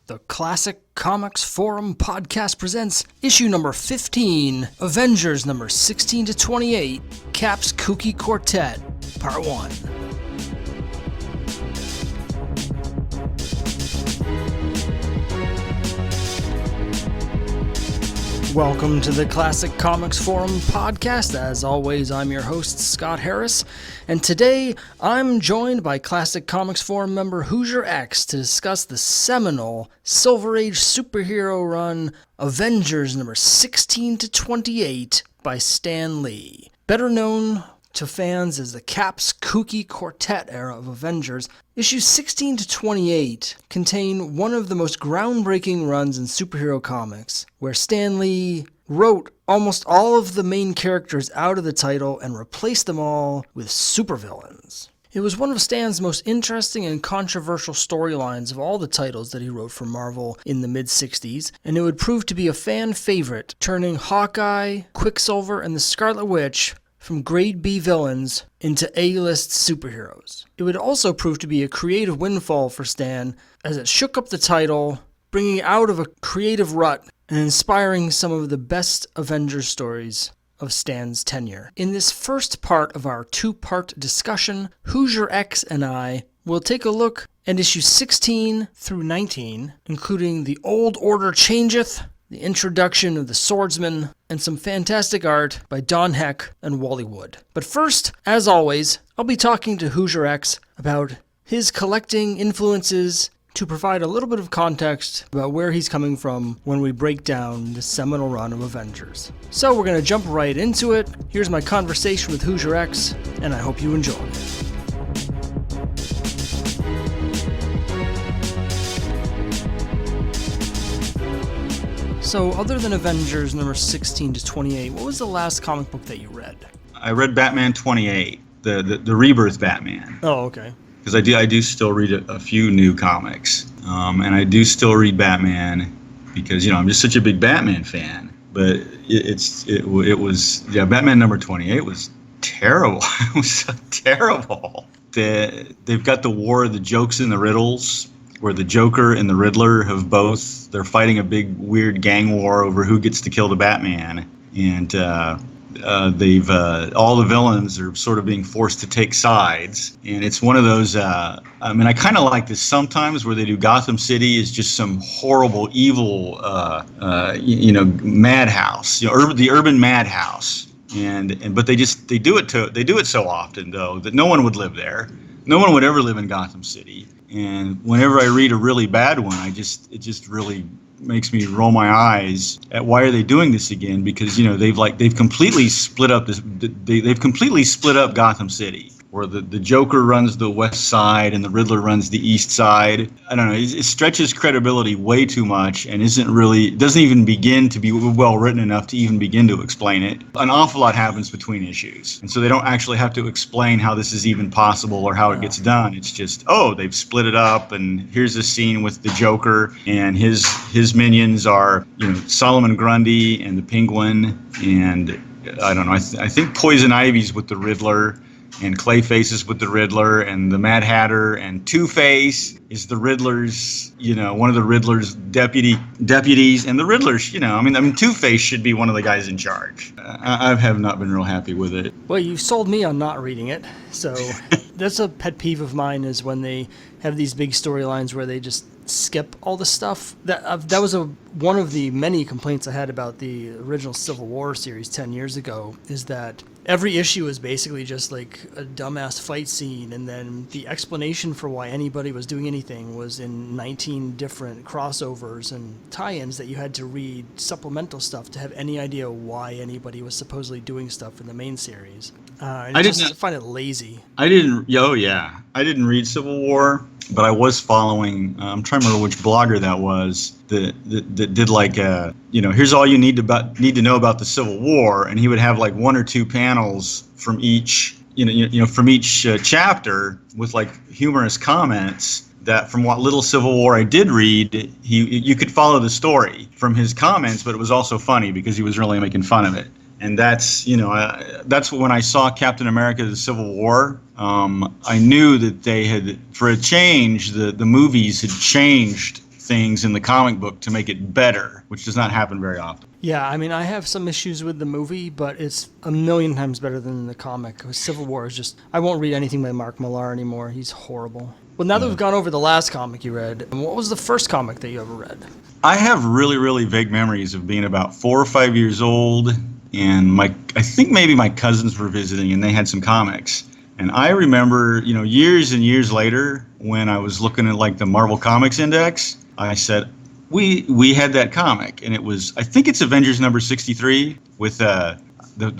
The Classic Comics Forum podcast presents issue number 15, Avengers number 16 to 28, Cap's Kooky Quartet, part 1. Welcome to the Classic Comics Forum podcast. As always, I'm your host, Scott Harris, and today I'm joined by Classic Comics Forum member Hoosier X to discuss the seminal Silver Age superhero run Avengers number 16 to 28 by Stan Lee. Better known to fans as the Cap's Kooky Quartet era of Avengers, issues 16 to 28 contain one of the most groundbreaking runs in superhero comics, where Stan Lee wrote almost all of the main characters out of the title and replaced them all with supervillains. It was one of Stan's most interesting and controversial storylines of all the titles that he wrote for Marvel in the mid-60s, and it would prove to be a fan favorite, turning Hawkeye, Quicksilver, and the Scarlet Witch from grade B villains into A-list superheroes. It would also prove to be a creative windfall for Stan, as it shook up the title, bringing it out of a creative rut and inspiring some of the best Avengers stories of Stan's tenure. In this first part of our two-part discussion, Hoosier X and I will take a look at issues 16 through 19, including The Old Order Changeth, the introduction of the Swordsman, and some fantastic art by Don Heck and Wally Wood. But first, as always, I'll be talking to Hoosier X about his collecting influences to provide a little bit of context about where he's coming from when we break down the seminal run of Avengers. So we're going to jump right into it. Here's my conversation with Hoosier X, and I hope you enjoy it. So, other than Avengers number 16 to 28, what was the last comic book that you read? I read Batman 28, the Rebirth Batman. Oh, okay. Because I do still read a few new comics, and I do still read Batman because I'm just such a big Batman fan. But it was Batman number 28 was terrible. It was so terrible. They've got the War of the Jokes and the Riddles, where the Joker and the Riddler they're fighting a big weird gang war over who gets to kill the Batman, and all the villains are sort of being forced to take sides, and it's one of those. I kind of like this sometimes, where they do Gotham City is just some horrible, evil, madhouse, the urban madhouse, but they do it so often though that no one would live there. No one would ever live in Gotham City. And whenever I read a really bad one, it just really makes me roll my eyes at why are they doing this again? Because they've completely split up Gotham City, where the Joker runs the west side and the Riddler runs the east side. I don't know. It stretches credibility way too much and doesn't even begin to be well written enough to even begin to explain it. An awful lot happens between issues, and so they don't actually have to explain how this is even possible or how it gets done. It's just, they've split it up, and here's a scene with the Joker, and his minions are Solomon Grundy and the Penguin, and I don't know. I think Poison Ivy's with the Riddler, and Clayface is with the Riddler, and the Mad Hatter, and Two-Face is the Riddler's, one of the Riddler's deputies, and the Riddler's, Two-Face should be one of the guys in charge. I have not been real happy with it. Well, you sold me on not reading it, so that's a pet peeve of mine, is when they have these big storylines where they just skip all the stuff. That was one of the many complaints I had about the original Civil War series 10 years ago, is that every issue is basically just like a dumbass fight scene, and then the explanation for why anybody was doing anything was in 19 different crossovers and tie-ins that you had to read supplemental stuff to have any idea why anybody was supposedly doing stuff in the main series. I find it lazy. I didn't read Civil War, but I was following. I'm trying to remember which blogger that was that did like here's all you need to know about the Civil War, and he would have like one or two panels from each chapter with like humorous comments. That from what little Civil War I did read, you could follow the story from his comments, but it was also funny because he was really making fun of it. And that's when I saw Captain America: The Civil War. I knew that they had, for a change, the movies had changed things in the comic book to make it better, which does not happen very often. Yeah, I mean, I have some issues with the movie, but it's a million times better than the comic. Civil War is just... I won't read anything by Mark Millar anymore. He's horrible. Well, now that we've gone over the last comic you read, what was the first comic that you ever read? I have really, really vague memories of being about 4 or 5 years old, and I think maybe my cousins were visiting, and they had some comics. And I remember, years and years later, when I was looking at like the Marvel Comics Index, I said, we had that comic, and it was, I think it's Avengers number 63 with the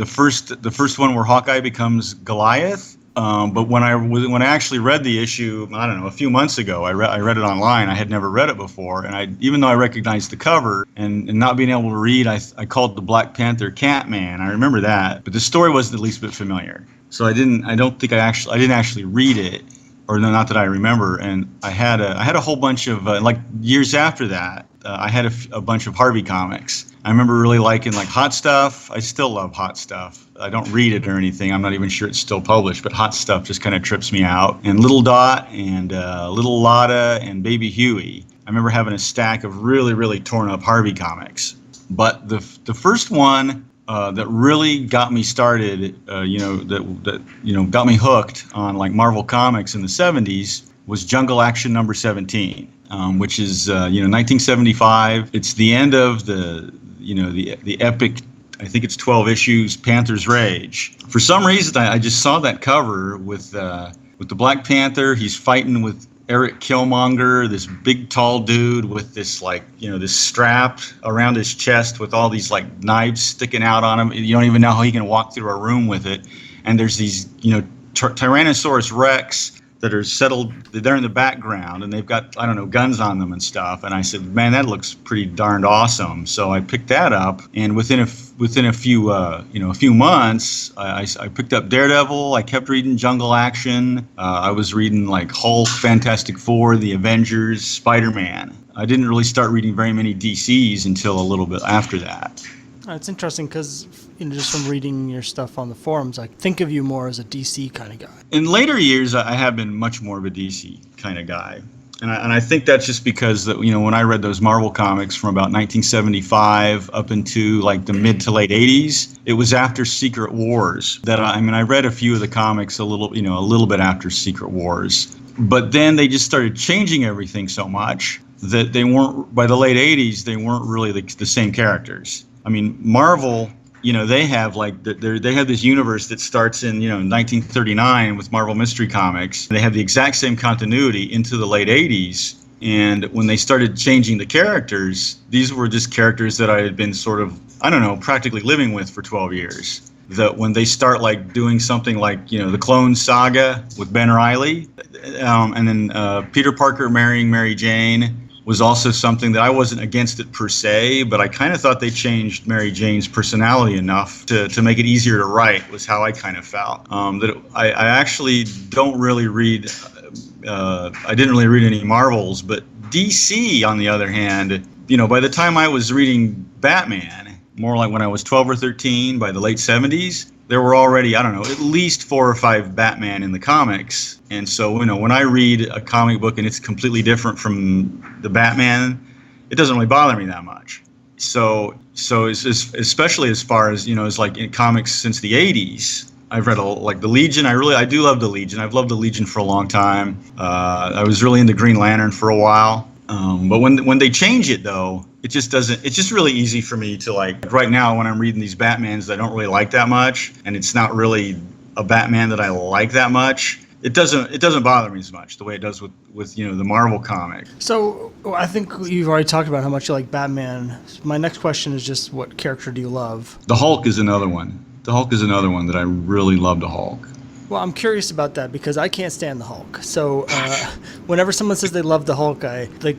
first one where Hawkeye becomes Goliath. But when I actually read the issue, I don't know, a few months ago, I read it online. I had never read it before, and even though I recognized the cover and not being able to read, I called the Black Panther Catman. I remember that, but the story wasn't the least bit familiar. So I didn't actually read it, or no, not that I remember. And I had a whole bunch of like years after that. I had a bunch of Harvey comics. I remember really liking like Hot Stuff. I still love Hot Stuff. I don't read it or anything. I'm not even sure it's still published, but Hot Stuff just kind of trips me out. And Little Dot and Little Lotta and Baby Huey. I remember having a stack of really, really torn up Harvey comics. But the first one that really got me started, got me hooked on like Marvel Comics in the 70s was Jungle Action number 17. Which is 1975. It's the end of the epic, I think it's 12 issues, Panther's Rage. For some reason, I just saw that cover with the Black Panther. He's fighting with Eric Killmonger, this big tall dude with this this strap around his chest with all these like knives sticking out on him. You don't even know how he can walk through a room with it. And there's these Tyrannosaurus Rex that are settled, they're in the background, and they've got, I don't know, guns on them and stuff. And I said, man, that looks pretty darned awesome. So I picked that up, and within a few months, I picked up Daredevil. I kept reading Jungle Action. I was reading like Hulk, Fantastic Four, the Avengers, Spider-Man. I didn't really start reading very many DCs until a little bit after that. It's interesting because just from reading your stuff on the forums, I think of you more as a DC kind of guy. In later years, I have been much more of a DC kind of guy. And I think that's just because when I read those Marvel comics from about 1975 up into like the mid to late 80s, it was after Secret Wars that I read a few of the comics a little bit after Secret Wars. But then they just started changing everything so much that they weren't, by the late 80s, they weren't really the same characters. I mean, Marvel, they have they have this universe that starts in 1939 with Marvel Mystery Comics. They have the exact same continuity into the late 80s. And when they started changing the characters, these were just characters that I had been sort of, practically living with for 12 years. That when they start like doing something like the Clone Saga with Ben Reilly, and then Peter Parker marrying Mary Jane, was also something that I wasn't against it per se, but I kind of thought they changed Mary Jane's personality enough to make it easier to write, was how I kind of felt. I actually don't really read, I didn't really read any Marvels, but DC, on the other hand, by the time I was reading Batman, more like when I was 12 or 13, by the late 70s, there were already, at least 4 or 5 Batman in the comics. And so, when I read a comic book and it's completely different from the Batman, it doesn't really bother me that much. So it's especially as far as, as like in comics since the 80s, I've read like the Legion. I do love the Legion. I've loved the Legion for a long time. I was really into Green Lantern for a while. But when they change it, though, it's just really easy for me to like right now when I'm reading these Batmans that I don't really like that much, and it's not really a Batman that I like that much. It doesn't bother me as much the way it does with the Marvel comic. So I think you've already talked about how much you like Batman. My next question is just what character do you love? The Hulk is another one. The Hulk is another one that I really love. The Hulk. Well, I'm curious about that because I can't stand the Hulk. So whenever someone says they love the Hulk,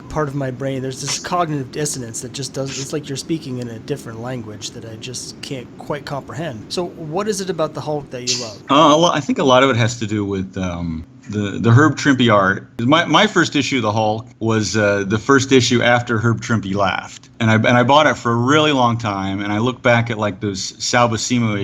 part of my brain, there's this cognitive dissonance that just does, it's like you're speaking in a different language that I just can't quite comprehend. So what is it about the Hulk that you love? Well, I think a lot of it has to do with the Herb Trimpe art. My first issue of the Hulk was the first issue after Herb Trimpe left. And I bought it for a really long time, and I look back at like those Sal Buscema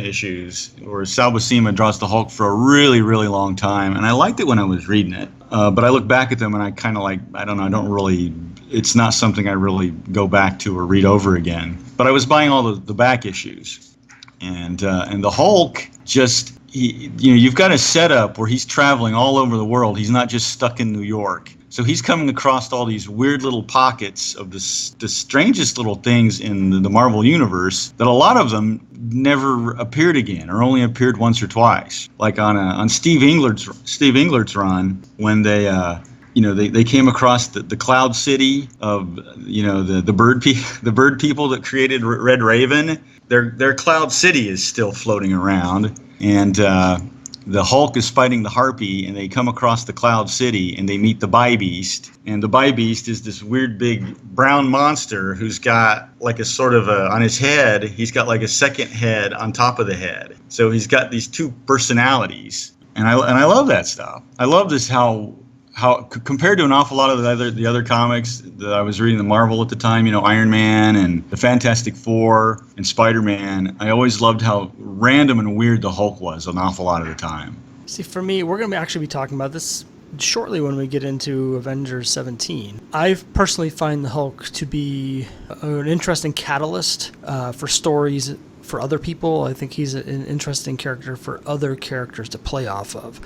issues, where Sal Buscema draws the Hulk for a really, really long time, and I liked it when I was reading it. But I look back at them and I kind of like, I don't know, I don't really it's not something I really go back to or read over again. But I was buying all the back issues, and the Hulk just you've got a setup where he's traveling all over the world. He's not just stuck in New York. So he's coming across all these weird little pockets of the strangest little things in the Marvel Universe that a lot of them never appeared again or only appeared once or twice. Like on Steve Englert's run, when they came across the Cloud City of the bird people that created Red Raven. Their Cloud City is still floating around, and the Hulk is fighting the Harpy, and they come across the Cloud City, and they meet the Bi-Beast. And the Bi-Beast is this weird big brown monster who's got like a sort of on his head, he's got like a second head on top of the head. So he's got these two personalities. And I love that stuff. I love this how compared to an awful lot of the other comics that I was reading, the Marvel at the time, Iron Man and the Fantastic Four and Spider-Man, I always loved how random and weird the Hulk was an awful lot of the time. See, for me, we're going to actually be talking about this shortly when we get into Avengers 17. I personally find the Hulk to be an interesting catalyst for stories for other people. I think he's an interesting character for other characters to play off of.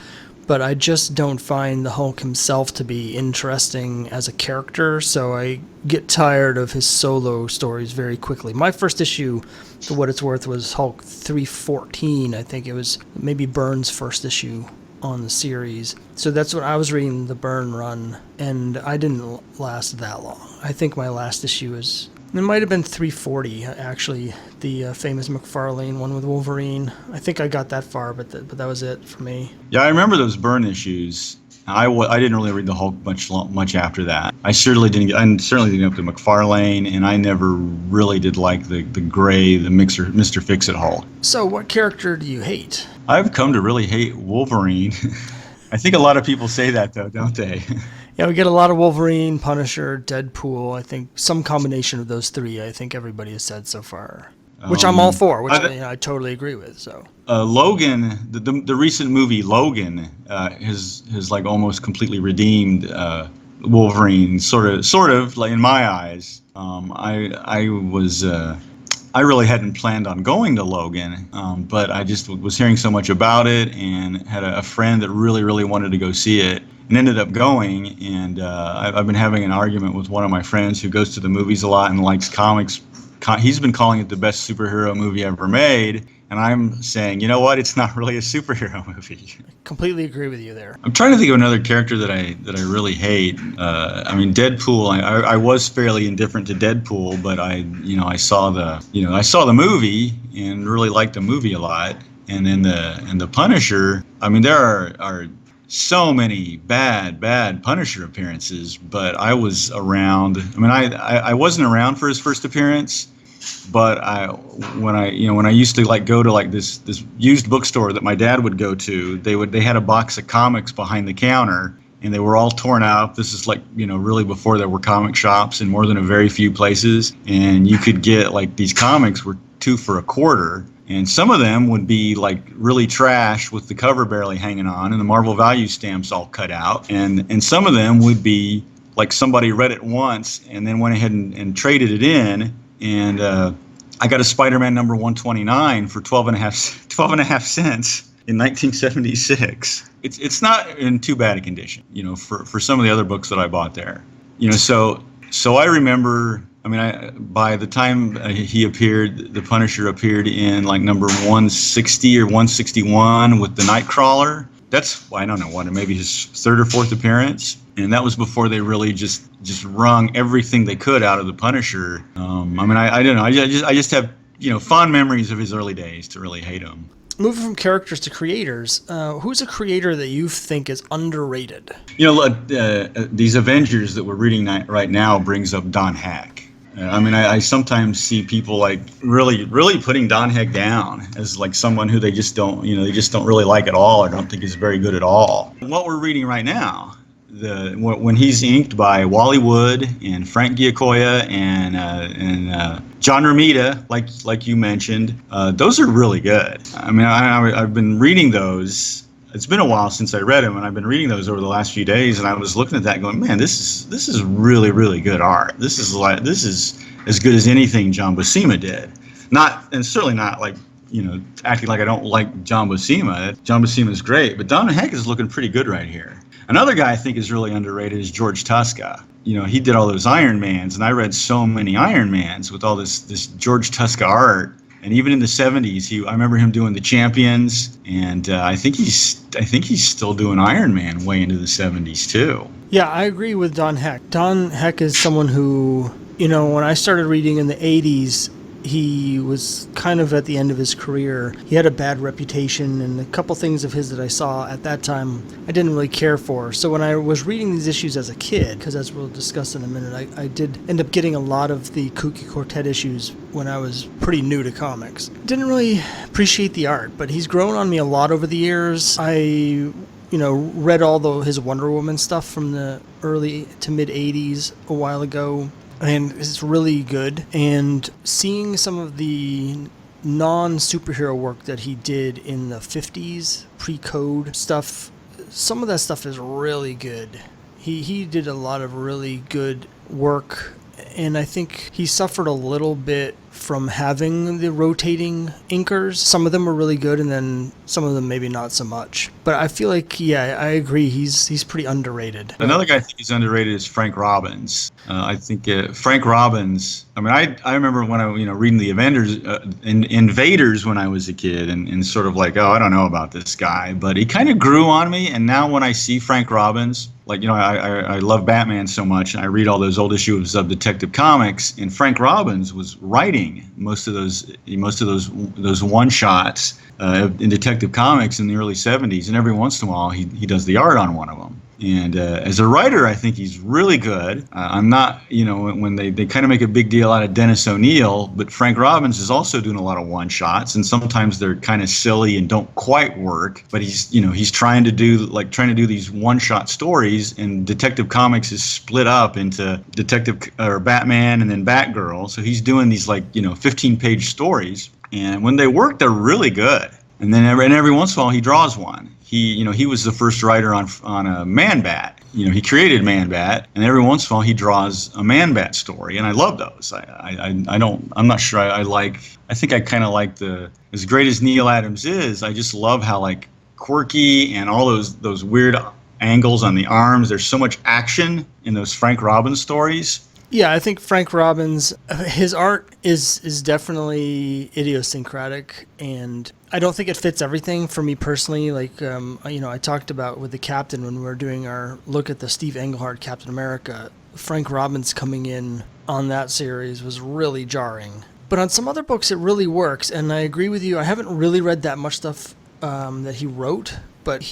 But I just don't find the Hulk himself to be interesting as a character, so I get tired of his solo stories very quickly. My first issue, for what it's worth, was Hulk 314. I think it was maybe Byrne's first issue on the series. So that's when I was reading the Byrne run, and I didn't last that long. I think my last issue it might have been 340, actually, the famous McFarlane one with Wolverine. I think I got that far, but that was it for me. Yeah, I remember those Byrne issues. I didn't really read the Hulk much after that. I certainly didn't get up to McFarlane, and I never really did like the gray, the Mr. Fix-It Hulk. So what character do you hate? I've come to really hate Wolverine. I think a lot of people say that, though, don't they? Yeah, we get a lot of Wolverine, Punisher, Deadpool. I think some combination of those three, I think everybody has said so far. Which I'm all for, which I totally agree with. So Logan, the recent movie Logan, has like almost completely redeemed Wolverine, sort of like in my eyes. I really hadn't planned on going to Logan, but I just was hearing so much about it and had a friend that really, really wanted to go see it and ended up going. And I've been having an argument with one of my friends who goes to the movies a lot and likes comics. He's been calling it the best superhero movie ever made. And I'm saying, you know what? It's not really a superhero movie. I completely agree with you there. I'm trying to think of another character that I really hate. Deadpool. I was fairly indifferent to Deadpool, but I saw the movie and really liked the movie a lot. And then the Punisher. I mean, there are so many bad Punisher appearances, but I was around. I mean, I wasn't around for his first appearance. But when I used to go to this used bookstore that my dad would go to, they had a box of comics behind the counter, and they were all torn up. This is really before there were comic shops in more than a very few places, and you could get these comics were 2 for $0.25, and some of them would be really trash with the cover barely hanging on and the Marvel value stamps all cut out, and some of them would be somebody read it once and then went ahead and traded it in. And I got a Spider-Man number 129 for 12 and a half cents in 1976. It's not in too bad a condition, for some of the other books that I bought there. So I remember. I mean, by the time he appeared, the Punisher appeared in number 160 or 161 with the Nightcrawler. That's, I don't know, maybe his third or fourth appearance. And that was before they really just wrung everything they could out of the Punisher. I don't know. I just have, fond memories of his early days to really hate him. Moving from characters to creators, who's a creator that you think is underrated? These Avengers that we're reading right now brings up Don Heck. I sometimes see people really putting Don Heck down as someone who they just don't really like at all or don't think is very good at all. What we're reading right now, when he's inked by Wally Wood and Frank Giacoia and John Romita, like you mentioned, those are really good. I've been reading those. it's been a while since I read them, and I've been reading those over the last few days, and I was looking at that going, man, this is really, really good art. This is as good as anything John Buscema did. And certainly not like, acting like I don't like John Buscema. John Buscema is great, but Don Heck is looking pretty good right here. Another guy I think is really underrated is George Tuska. He did all those Iron Mans, and I read so many Iron Mans with all this George Tuska art. And even in the 70s, I remember him doing the Champions, and I think he's still doing Iron Man way into the 70s too. Yeah, I agree with Don Heck. Don Heck is someone who, when I started reading in the 80s, he was kind of at the end of his career. He had a bad reputation, and a couple things of his that I saw at that time I didn't really care for. So when I was reading these issues as a kid, because as we'll discuss in a minute, I did end up getting a lot of the Kooky Quartet issues when I was pretty new to comics. Didn't really appreciate the art, but he's grown on me a lot over the years. I read all his Wonder Woman stuff from the early to mid 80s a while ago. And it's really good. And seeing some of the non-superhero work that he did in the 50s, pre-code stuff, some of that stuff is really good. He did a lot of really good work, and I think he suffered a little bit from having the rotating inkers. Some of them were really good, and then some of them maybe not so much. But I feel like, yeah, I agree. He's pretty underrated. Another guy I think he's underrated is Frank Robbins. I think Frank Robbins. I mean, I remember when I reading the Avengers, Invaders when I was a kid, and sort of like, oh, I don't know about this guy, but he kind of grew on me. And now when I see Frank Robbins, like I love Batman so much, and I read all those old issues of Detective Comics, and Frank Robbins was writing most of those one shots in Detective Comics in the early 70s, and every once in a while he does the art on one of them. And as a writer, I think he's really good. I'm not, when they kind of make a big deal out of Dennis O'Neil, but Frank Robbins is also doing a lot of one-shots, and sometimes they're kind of silly and don't quite work. But he's trying to do these one-shot stories, and Detective Comics is split up into Batman and then Batgirl. So he's doing these 15-page stories, and when they work, they're really good. And then every once in a while, he draws one. He was the first writer on a Man-Bat. He created Man-Bat, and every once in a while he draws a Man-Bat story, and I love those. I'm not sure I think I kind of like as great as Neil Adams is, I just love how quirky and all those weird angles on the arms. There's so much action in those Frank Robbins stories. Yeah, I think Frank Robbins, his art is definitely idiosyncratic, and I don't think it fits everything for me personally. I talked about with the Captain when we were doing our look at the Steve Englehart Captain America, Frank Robbins coming in on that series was really jarring. But on some other books, it really works, and I agree with you. I haven't really read that much stuff that he wrote. But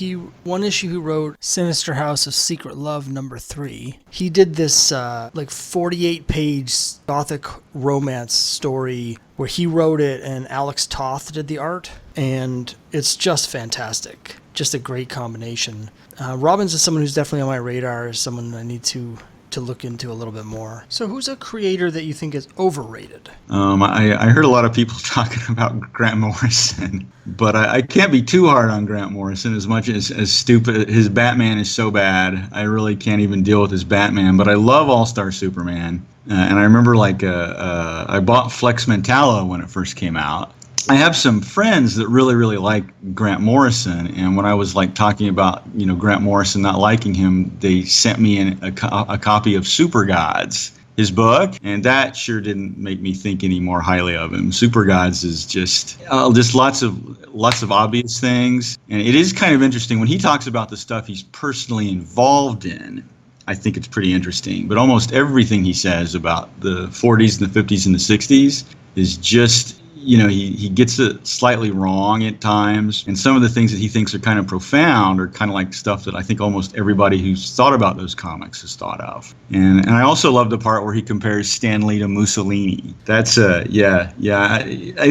one issue he wrote, Sinister House of Secret Love #3. He did this 48-page gothic romance story where he wrote it and Alex Toth did the art. And it's just fantastic. Just a great combination. Robbins is someone who's definitely on my radar, is someone I need to look into a little bit more. So who's a creator that you think is overrated? I heard a lot of people talking about Grant Morrison, but I can't be too hard on Grant Morrison as much as stupid. His Batman is so bad. I really can't even deal with his Batman, but I love All-Star Superman. And I remember I bought Flex Mentallo when it first came out. I have some friends that really, really like Grant Morrison, and when I was talking about Grant Morrison not liking him, they sent me a copy of Super Gods, his book, and that sure didn't make me think any more highly of him. Super Gods is just lots of obvious things, and it is kind of interesting when he talks about the stuff he's personally involved in. I think it's pretty interesting, but almost everything he says about the 40s and the 50s and the 60s is just. He gets it slightly wrong at times, and some of the things that he thinks are kind of profound are kind of like stuff that I think almost everybody who's thought about those comics has thought of. And I also love the part where he compares Stan Lee to Mussolini. That's I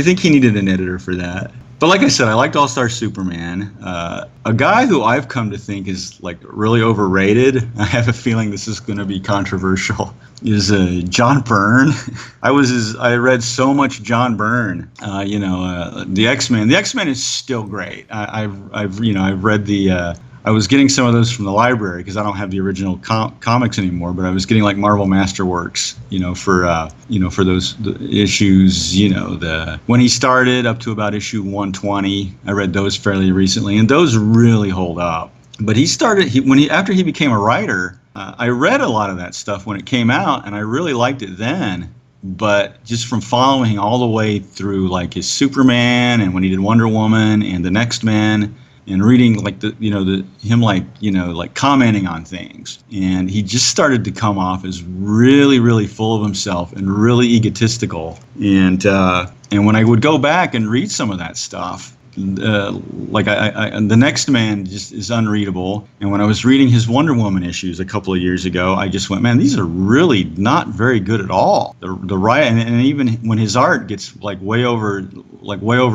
think he needed an editor for that. But like I said, I liked All-Star Superman. A guy who I've come to think is really overrated. I have a feeling this is going to be controversial. is John Byrne. I read so much John Byrne. The X-Men. The X-Men is still great. I've read the. I was getting some of those from the library because I don't have the original comics anymore. But I was getting like Marvel Masterworks, for those issues. When he started up to about issue 120. I read those fairly recently, and those really hold up. But after he became a writer. I read a lot of that stuff when it came out, and I really liked it then. But just from following all the way through, like his Superman, and when he did Wonder Woman, and the Next Men, and reading like him commenting on things, and he just started to come off as really, really full of himself and really egotistical. And when I would go back and read some of that stuff. The Next Man just is unreadable. And when I was reading his Wonder Woman issues a couple of years ago, I just went, man, these are really not very good at all. And even when his art gets way over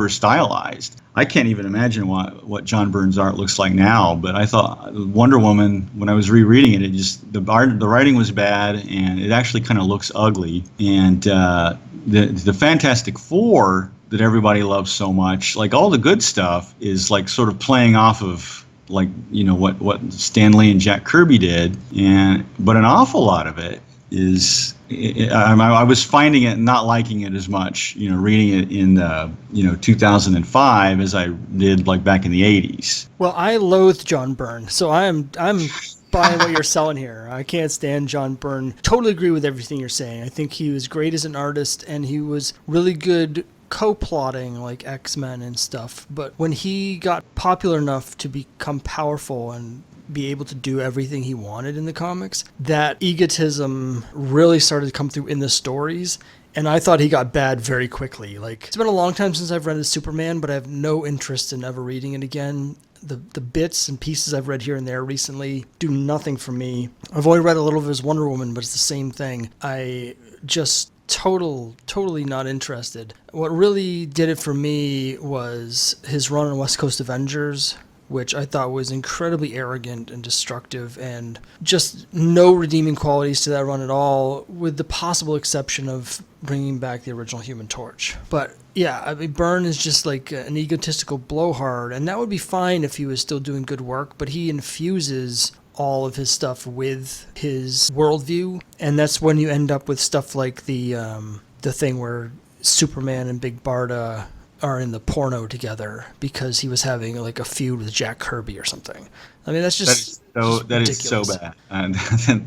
stylized, I can't even imagine what John Byrne's art looks like now. But I thought Wonder Woman, when I was rereading it, the writing was bad, and it actually kind of looks ugly. And the Fantastic Four that everybody loves so much, like all the good stuff is like sort of playing off of what Stan Lee and Jack Kirby did, but an awful lot of it is I was finding it not liking it as much, reading it in 2005 as I did like back in the 80s. Well, I loathe John Byrne, so I'm buying what you're selling here. I can't stand John Byrne. Totally agree with everything you're saying. I think he was great as an artist, and he was really good co-plotting like X-Men and stuff. But when he got popular enough to become powerful and be able to do everything he wanted in the comics, that egotism really started to come through in the stories. And I thought he got bad very quickly. Like, it's been a long time since I've read a Superman, but I have no interest in ever reading it again. The bits and pieces I've read here and there recently do nothing for me. I've only read a little of his Wonder Woman, but it's the same thing. I just totally not interested. What really did it for me was his run on West Coast Avengers, which I thought was incredibly arrogant and destructive, and just no redeeming qualities to that run at all, with the possible exception of bringing back the original Human Torch. But yeah, I mean, Byrne is just like an egotistical blowhard, and that would be fine if he was still doing good work, but he infuses all of his stuff with his worldview, and that's when you end up with stuff like the thing where Superman and Big Barda are in the porno together because he was having like a feud with Jack Kirby or something. I mean, that is so bad, and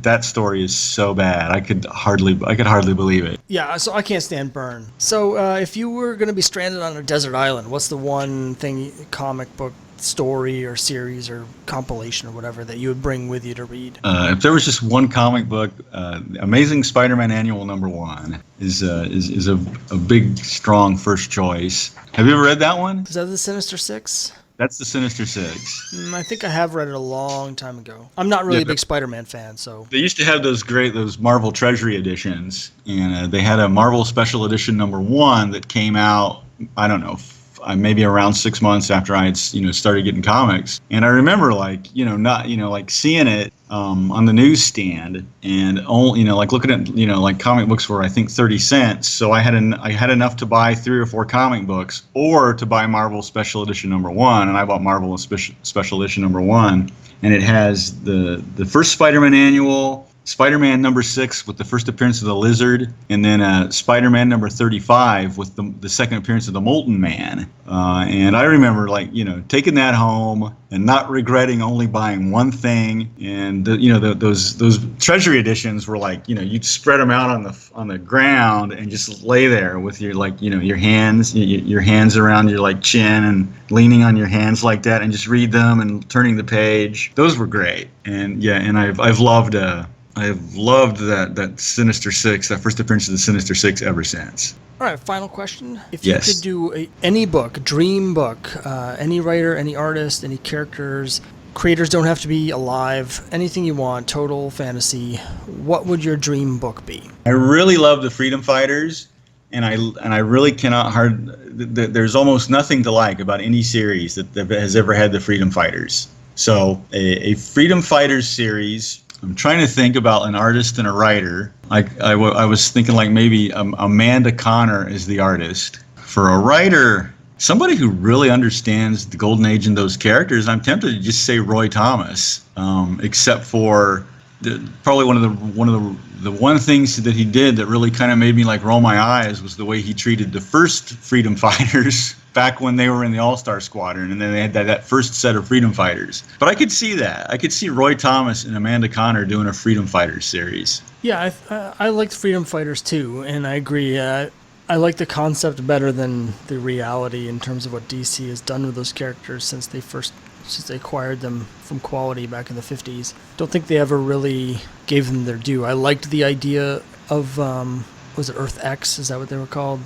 that story is so bad. I could hardly believe it. Yeah, so I can't stand Byrne. So if you were going to be stranded on a desert island, what's the one thing, comic book, story or series or compilation or whatever, that you would bring with you to read? If there was just one comic book, Amazing Spider-Man Annual #1 is a big, strong first choice. Have you ever read that one? Is that the Sinister Six? That's the Sinister Six. I think I have read it a long time ago. I'm not really a big Spider-Man fan, so. They used to have those Marvel Treasury editions, and they had a Marvel Special Edition #1 that came out, I don't know, maybe around 6 months after I had started getting comics. And I remember seeing it on the newsstand, and looking at comic books for I think 30 cents. So I had enough to buy 3 or 4 comic books, or to buy Marvel Special Edition #1, and I bought Marvel Special Edition #1, and it has the first Spider-Man annual, Spider-Man #6 with the first appearance of the Lizard, and then Spider-Man #35 with the second appearance of the Molten Man. And I remember taking that home and not regretting only buying one thing. And those Treasury editions were you'd spread them out on the ground and just lay there with your your hands around your chin and leaning on your hands like that, and just read them and turning the page. Those were great. And I've loved that Sinister Six, that first appearance of the Sinister Six, ever since. All right, final question. If you could do any book, dream book, any writer, any artist, any characters, creators don't have to be alive, anything you want, total fantasy, what would your dream book be? I really love the Freedom Fighters, and I really cannot there's almost nothing to like about any series that has ever had the Freedom Fighters. So a Freedom Fighters series I'm trying to think about an artist and a writer. I was thinking like maybe Amanda Connor is the artist. For a writer, somebody who really understands the Golden Age and those characters, I'm tempted to just say Roy Thomas, except for probably one of the one things that he did that really kind of made me like roll my eyes was the way he treated the first freedom fighters back when they were in the All-Star Squadron, and then they had that first set of freedom fighters. But I could see that. I could see Roy Thomas and Amanda Connor doing a freedom fighters series. Yeah, I liked freedom fighters too, and I agree. I like the concept better than the reality in terms of what DC has done with those characters since they acquired them from Quality back in the 50s. Don't think they ever really gave them their due. I liked the idea of, was it Earth X? Is that what they were called?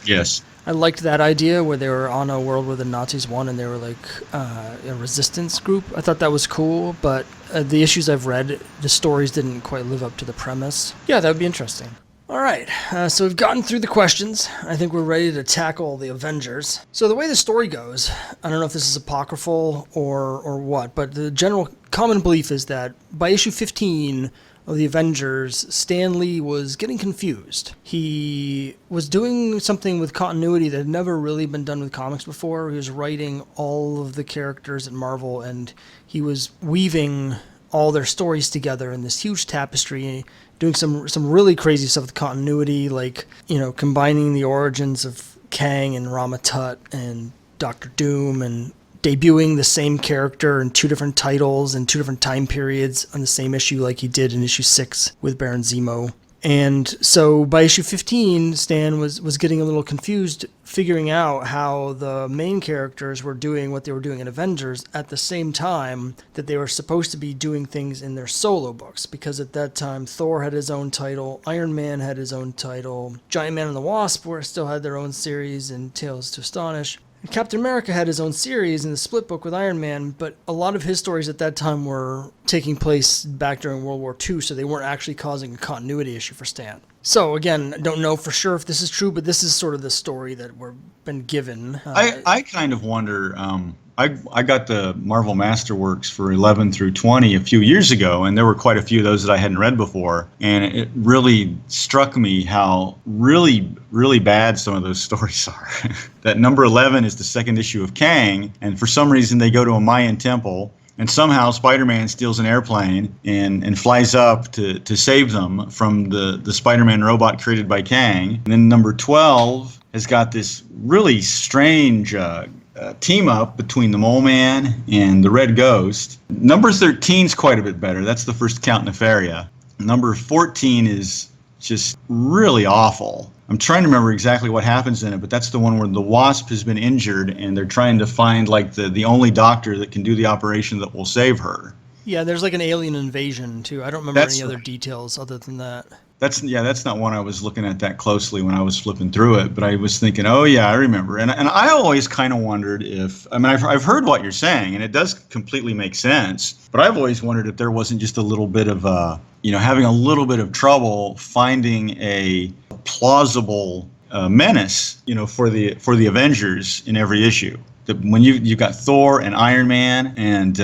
Yes. I liked that idea where they were on a world where the Nazis won and they were like a resistance group. I thought that was cool, but the issues I've read, the stories didn't quite live up to the premise. Yeah, that would be interesting. All right, so we've gotten through the questions. I think we're ready to tackle the Avengers. So the way the story goes, I don't know if this is apocryphal or what, but the general common belief is that by issue 15 of the Avengers, Stan Lee was getting confused. He was doing something with continuity that had never really been done with comics before. He was writing all of the characters at Marvel, and he was weaving all their stories together in this huge tapestry, doing some really crazy stuff with continuity, like, combining the origins of Kang and Rama-Tut and Doctor Doom, and debuting the same character in two different titles and two different time periods on the same issue like he did in issue 6 with Baron Zemo. And so by issue 15, Stan was getting a little confused, figuring out how the main characters were doing what they were doing in Avengers at the same time that they were supposed to be doing things in their solo books. Because at that time, Thor had his own title, Iron Man had his own title, Giant Man and the Wasp still had their own series in Tales to Astonish. Captain America had his own series in the split book with Iron Man, but a lot of his stories at that time were taking place back during World War II, so they weren't actually causing a continuity issue for Stan. So again, I don't know for sure if this is true, but this is sort of the story that we're been given. I kind of wonder, I got the Marvel Masterworks for 11 through 20 a few years ago, and there were quite a few of those that I hadn't read before, and it really struck me how really, really bad some of those stories are. That number 11 is the second issue of Kang, and for some reason they go to a Mayan temple, and somehow Spider-Man steals an airplane and flies up to save them from the Spider-Man robot created by Kang. And then number 12 has got this really strange team up between the Mole Man and the Red Ghost. Number 13 is quite a bit better. That's the first Count Nefaria. Number 14 is just really awful. I'm trying to remember exactly what happens in it, but that's the one where the Wasp has been injured and they're trying to find like the only doctor that can do the operation that will save her. Yeah, there's like an alien invasion too. I don't remember any other details other than that. That's not one I was looking at that closely when I was flipping through it, but I was thinking, oh yeah, I remember. And I always kind of wondered if, I've heard what you're saying, and it does completely make sense, but I've always wondered if there wasn't just a little bit of, having a little bit of trouble finding a plausible menace, for the Avengers in every issue. When you've got Thor and Iron Man, and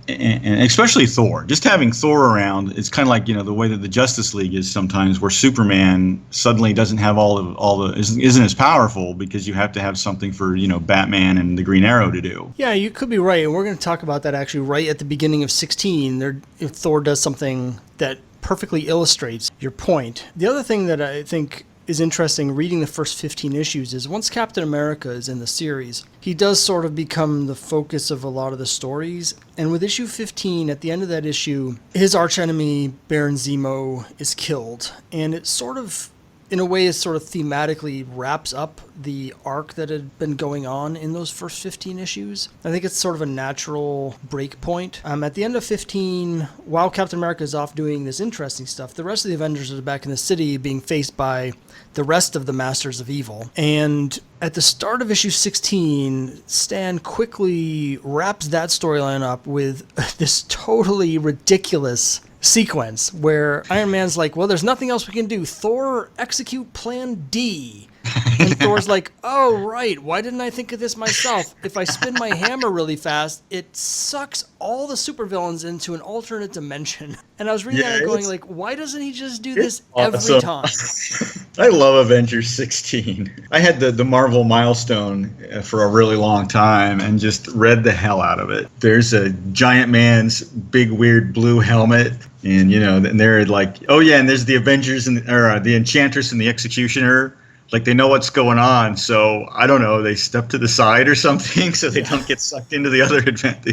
and especially Thor. Just having Thor around, it's kind of like the way that the Justice League is sometimes, where Superman suddenly doesn't have isn't as powerful because you have to have something for Batman and the Green Arrow to do. Yeah, you could be right, and we're going to talk about that actually right at the beginning of 16. If Thor does something that perfectly illustrates your point. The other thing that I think is interesting reading the first 15 issues is once Captain America is in the series, he does sort of become the focus of a lot of the stories. And with issue 15, at the end of that issue, his archenemy, Baron Zemo, is killed. And it sort of, in a way, it sort of thematically wraps up the arc that had been going on in those first 15 issues. I think it's sort of a natural break point. At the end of 15, while Captain America is off doing this interesting stuff, the rest of the Avengers are back in the city being faced by the rest of the Masters of Evil. And at the start of issue 16, Stan quickly wraps that storyline up with this totally ridiculous sequence where Iron Man's like, well, there's nothing else we can do. Thor, execute plan D. And Thor's like, oh, right, why didn't I think of this myself? If I spin my hammer really fast, it sucks all the supervillains into an alternate dimension. And I was reading that and going, like, why doesn't he just do this every time? I love Avengers 16. I had the Marvel milestone for a really long time and just read the hell out of it. There's a giant man's big weird blue helmet, and and they're like, oh yeah, and there's the Avengers or the Enchantress and the Executioner. Like, they know what's going on, so I don't know, they step to the side or something so they don't get sucked into the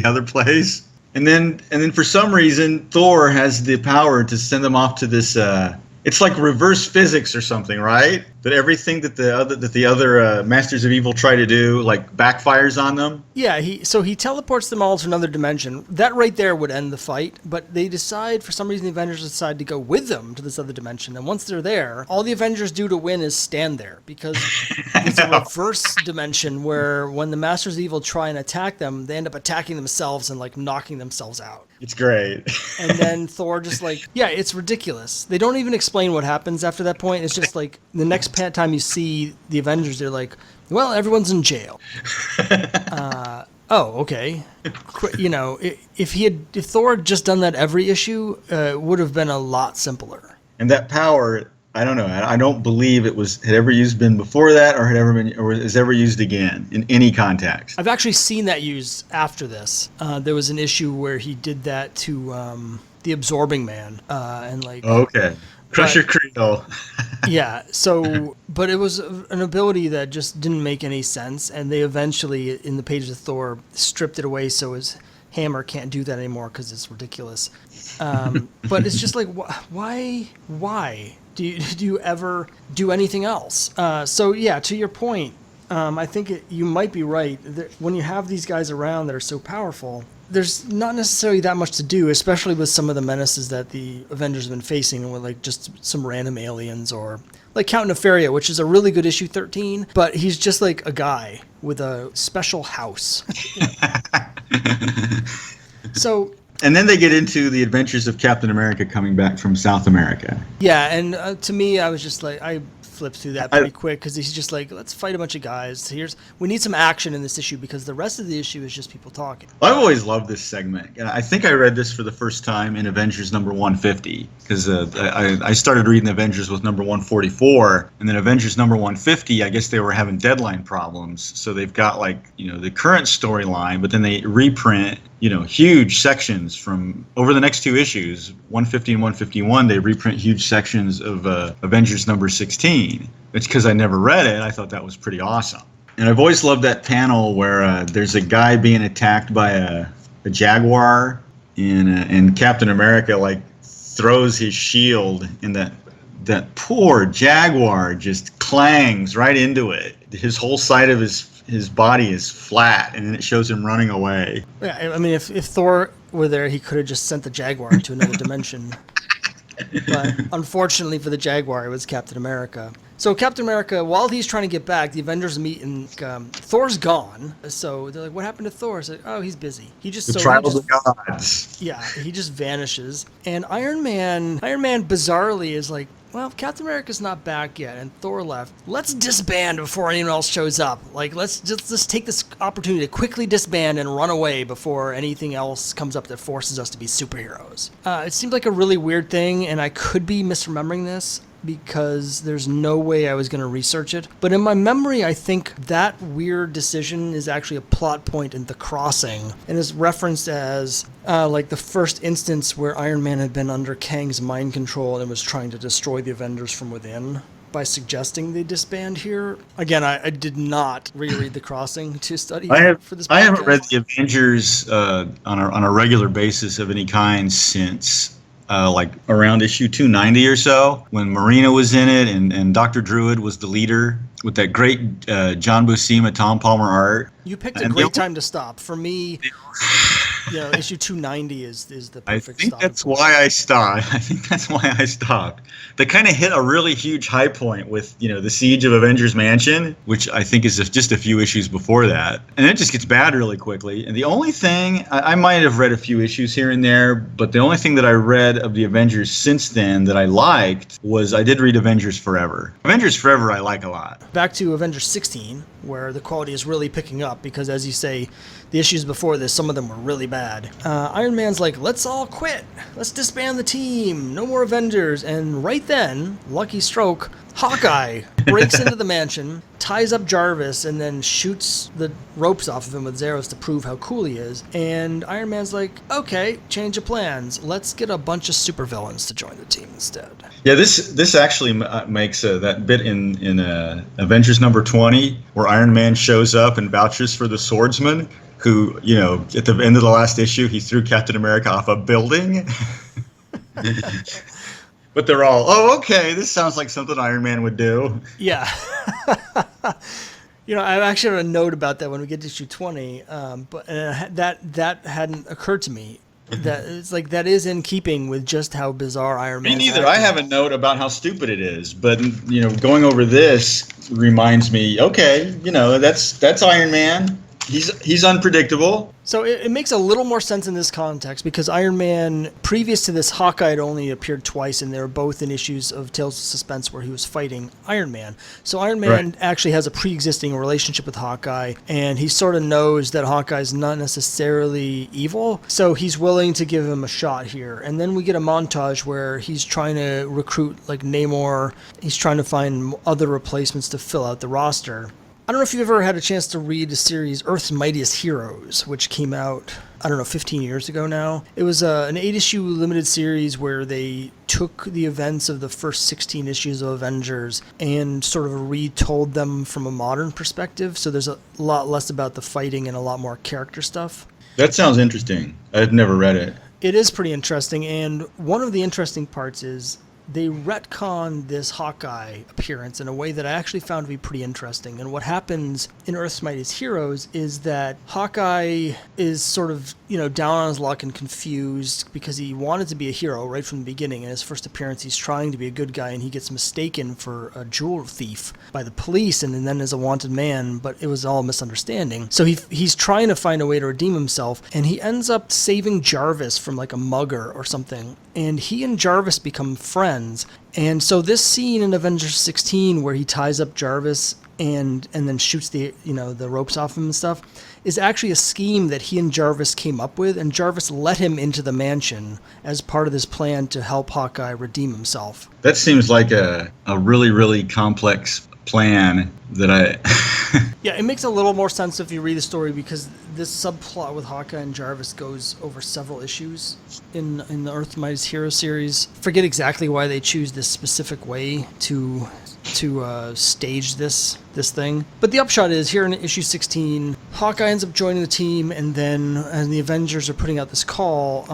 other place. And then for some reason Thor has the power to send them off to this it's like reverse physics or something, right? That everything that the other Masters of Evil try to do, like, backfires on them. Yeah, he teleports them all to another dimension. That right there would end the fight, but they decide, for some reason, the Avengers decide to go with them to this other dimension. And once they're there, all the Avengers do to win is stand there, because it's a reverse dimension where when the Masters of Evil try and attack them, they end up attacking themselves and, like, knocking themselves out. It's great. And then Thor just, like, yeah, it's ridiculous. They don't even explain what happens after that point. It's just like the next time you see the Avengers, they're like, well, everyone's in jail. Oh, okay. If Thor had just done that every issue, it would have been a lot simpler. And that power, I don't know. I don't believe it had ever been before that, or is ever used again in any context. I've actually seen that used after this. There was an issue where he did that to the Absorbing Man, and like. Okay. Crusher Creel. Yeah. So, but it was an ability that just didn't make any sense, and they eventually, in the pages of Thor, stripped it away so his hammer can't do that anymore because it's ridiculous. But it's just like, why? Do you ever do anything else? So yeah, to your point, I think you might be right. When you have these guys around that are so powerful, there's not necessarily that much to do, especially with some of the menaces that the Avengers have been facing, with like just some random aliens, or like Count Nefaria, which is a really good issue 13, but he's just like a guy with a special house. So. And then they get into the adventures of Captain America coming back from South America. Yeah, and to me, I was just like, I flipped through that pretty quick, because he's just like, let's fight a bunch of guys. We need some action in this issue, because the rest of the issue is just people talking. I've always loved this segment. And I think I read this for the first time in Avengers number 150, because I started reading Avengers with number 144, and then Avengers number 150, I guess they were having deadline problems. So they've got the current storyline, but then they reprint huge sections from over the next two issues, 150 and 151. They reprint huge sections of Avengers number 16. It's because I never read it. I thought that was pretty awesome. And I've always loved that panel where there's a guy being attacked by a jaguar, and Captain America throws his shield, and that poor jaguar just clangs right into it. His whole side of his body is flat, and then it shows him running away. Yeah, I mean, if Thor were there, he could have just sent the Jaguar into another dimension. But unfortunately for the Jaguar, it was Captain America. So Captain America, while he's trying to get back, the Avengers meet, and Thor's gone. So they're like, what happened to Thor? It's like, oh, he's busy. The trials of gods. Yeah, he just vanishes. And Iron Man bizarrely is like, well, Captain America's not back yet, and Thor left. Let's disband before anyone else shows up. Like, let's just take this opportunity to quickly disband and run away before anything else comes up that forces us to be superheroes. It seemed like a really weird thing, and I could be misremembering this, because there's no way I was going to research it. But in my memory, I think that weird decision is actually a plot point in The Crossing, and is referenced as the first instance where Iron Man had been under Kang's mind control and was trying to destroy the Avengers from within by suggesting they disband here. Again, I did not reread The Crossing to study for this podcast. I haven't read the Avengers on a regular basis of any kind since around issue 290 or so, when Marina was in it, and Dr. Druid was the leader with that great John Buscema, Tom Palmer art. You picked a great time to stop. For me, issue 290 is the I perfect think stop. that's why I stopped. I think that's why I stopped. They kind of hit a really huge high point with, the Siege of Avengers Mansion, which I think is just a few issues before that. And it just gets bad really quickly. And the only thing, I might have read a few issues here and there, but the only thing that I read of the Avengers since then that I liked was I did read Avengers Forever. Avengers Forever I like a lot. Back to Avengers 16, where the quality is really picking up because, as you say, the issues before this, some of them were really bad. Iron Man's like, let's all quit. Let's disband the team. No more Avengers. And right then, lucky stroke, Hawkeye breaks into the mansion, ties up Jarvis, and then shoots the ropes off of him with Zeros to prove how cool he is. And Iron Man's like, okay, change of plans. Let's get a bunch of supervillains to join the team instead. Yeah, this actually makes that bit in Avengers number 20 where Iron Man shows up and vouches for the swordsman who, at the end of the last issue, he threw Captain America off a building. But they're all, oh, okay, this sounds like something Iron Man would do. Yeah. I actually have a note about that when we get to issue 20, but that hadn't occurred to me. That it's like that is in keeping with just how bizarre Iron Man. Me neither. I have a note about how stupid it is, but going over this reminds me. Okay, that's Iron Man. He's unpredictable. So it makes a little more sense in this context because Iron Man, previous to this, Hawkeye had only appeared twice, and they were both in issues of Tales of Suspense where he was fighting Iron Man. So Iron Man actually has a pre-existing relationship with Hawkeye, and he sort of knows that Hawkeye's not necessarily evil, so he's willing to give him a shot here. And then we get a montage where he's trying to recruit like Namor. He's trying to find other replacements to fill out the roster. I don't know if you've ever had a chance to read the series Earth's Mightiest Heroes, which came out, 15 years ago now. It was an 8-issue limited series where they took the events of the first 16 issues of Avengers and sort of retold them from a modern perspective. So there's a lot less about the fighting and a lot more character stuff. That sounds interesting. I've never read it. It is pretty interesting, and one of the interesting parts is they retcon this Hawkeye appearance in a way that I actually found to be pretty interesting. And what happens in Earth's Mightiest Heroes is that Hawkeye is sort of, down on his luck and confused because he wanted to be a hero right from the beginning. In his first appearance, he's trying to be a good guy, and he gets mistaken for a jewel thief by the police and then as a wanted man, but it was all a misunderstanding. So he's trying to find a way to redeem himself, and he ends up saving Jarvis from like a mugger or something. And he and Jarvis become friends. And so this scene in Avengers 16 where he ties up Jarvis and then shoots the ropes off him and stuff is actually a scheme that he and Jarvis came up with, and Jarvis let him into the mansion as part of this plan to help Hawkeye redeem himself. That seems like a really, really complex plan that Yeah, it makes a little more sense if you read the story because this subplot with Hawkeye and Jarvis goes over several issues in the Earth's Mightiest Hero series. Forget exactly why they choose this specific way to stage this thing. But the upshot is, here in issue 16, Hawkeye ends up joining the team, and then as the Avengers are putting out this call,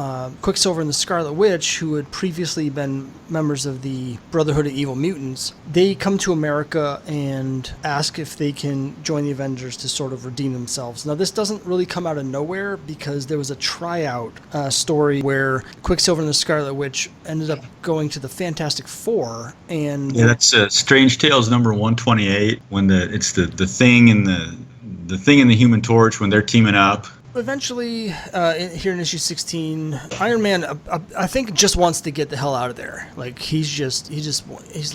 Quicksilver and the Scarlet Witch, who had previously been members of the Brotherhood of Evil Mutants, they come to America and ask if they can join the Avengers to sort of redeem themselves. Now, this doesn't really come out of nowhere because there was a tryout story where Quicksilver and the Scarlet Witch ended up going to the Fantastic Four, and that's Strange Tales number 128 when it's the thing and the thing and the Human Torch when they're teaming up. Eventually, here in issue 16, Iron Man, I think, just wants to get the hell out of there. Like he's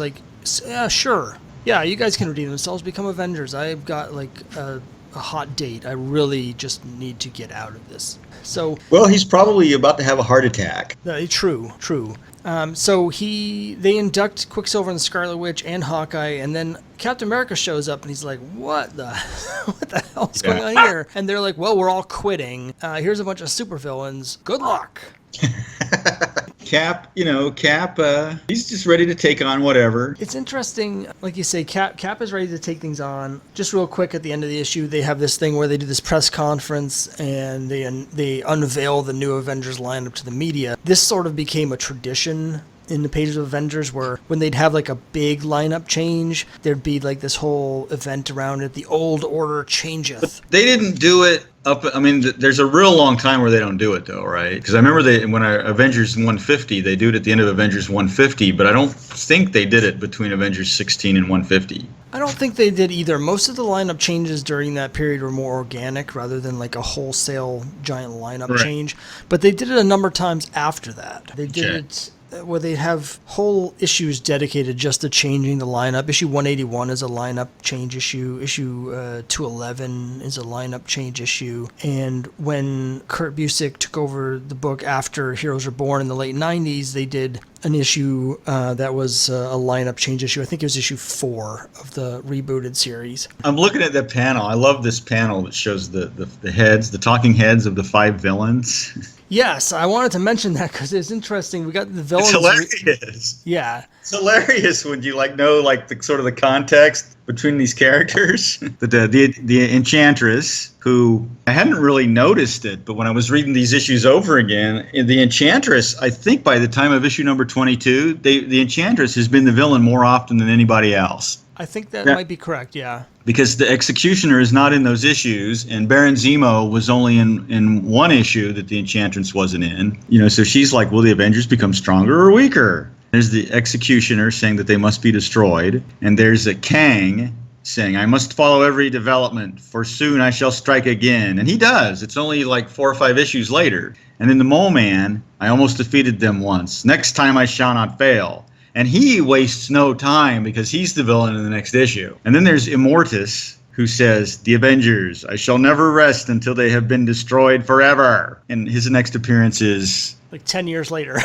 like, yeah, sure, yeah, you guys can redeem themselves, become Avengers. I've got like a hot date. I really just need to get out of this. So, well, he's probably about to have a heart attack. True. So they induct Quicksilver and the Scarlet Witch and Hawkeye, and then Captain America shows up and he's like, what the hell's going on here? And they're like, well, we're all quitting. Here's a bunch of supervillains. Good luck. Cap, he's just ready to take on whatever. It's interesting, like you say, Cap is ready to take things on. Just real quick, at the end of the issue, they have this thing where they do this press conference and they unveil the new Avengers lineup to the media. This sort of became a tradition in the pages of Avengers where when they'd have like a big lineup change, there'd be like this whole event around it. The old order changeth. But they didn't do it There's a real long time where they don't do it though, right? Because I remember Avengers 150, they do it at the end of Avengers 150, but I don't think they did it between Avengers 16 and 150. I don't think they did either. Most of the lineup changes during that period were more organic rather than like a wholesale giant lineup change. But they did it a number of times after that. They did it where they have whole issues dedicated just to changing the lineup. Issue 181 is a lineup change issue. Issue 211 is a lineup change issue. And when Kurt Busiek took over the book after Heroes Reborn in the late 90s, they did an issue that was a lineup change issue. I think it was issue 4 of the rebooted series. I'm looking at that panel. I love this panel that shows the heads, the talking heads of the 5 villains. Yes, I wanted to mention that because it's interesting. We got the villains. It's hilarious. Yeah. It's hilarious when you know the sort of the context between these characters. The Enchantress, who I hadn't really noticed it, but when I was reading these issues over again, the Enchantress, I think by the time of issue number 22, the Enchantress has been the villain more often than anybody else. I think that might be correct, yeah. Because the Executioner is not in those issues, and Baron Zemo was only in one issue that the Enchantress wasn't in. So she's like, will the Avengers become stronger or weaker? There's the Executioner saying that they must be destroyed, and there's a Kang saying, I must follow every development, for soon I shall strike again. And he does. It's only like 4 or 5 issues later. And then the Mole Man, I almost defeated them once. Next time I shall not fail. And he wastes no time because he's the villain in the next issue. And then there's Immortus, who says, the Avengers, I shall never rest until they have been destroyed forever. And his next appearance is like 10 years later.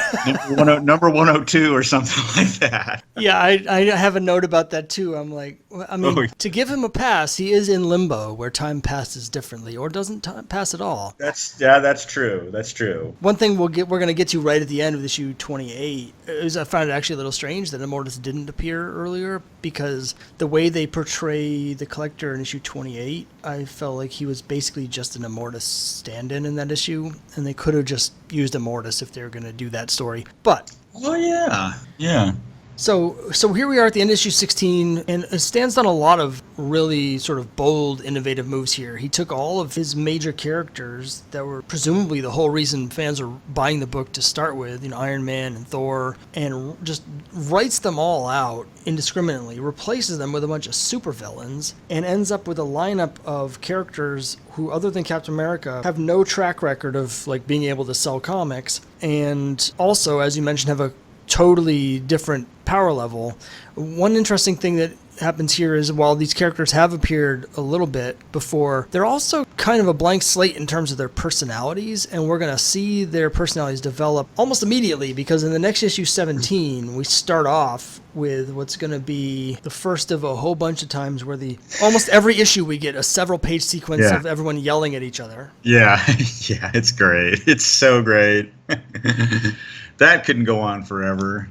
number 102 or something like that. Yeah, I have a note about that too. I'm like, to give him a pass, he is in limbo where time passes differently or doesn't pass at all. That's true. That's true. One thing we're going to get to right at the end of issue 28 is I found it actually a little strange that Immortus didn't appear earlier because the way they portray the Collector in issue 28, I felt like he was basically just an Immortus stand-in in that issue, and they could have just used Immortus if they were going to do that story. But yeah. So here we are at the end of issue 16, and Stan's done a lot of really sort of bold, innovative moves here. He took all of his major characters that were presumably the whole reason fans are buying the book to start with, Iron Man and Thor, and just writes them all out indiscriminately, replaces them with a bunch of supervillains, and ends up with a lineup of characters who, other than Captain America, have no track record of being able to sell comics, and also, as you mentioned, have a totally different power level. One interesting thing that happens here is while these characters have appeared a little bit before, they're also kind of a blank slate in terms of their personalities, and we're going to see their personalities develop almost immediately because in the next issue 17, we start off with what's going to be the first of a whole bunch of times where almost every issue we get a several page sequence of everyone yelling at each other. Yeah, it's great. It's so great. That couldn't go on forever.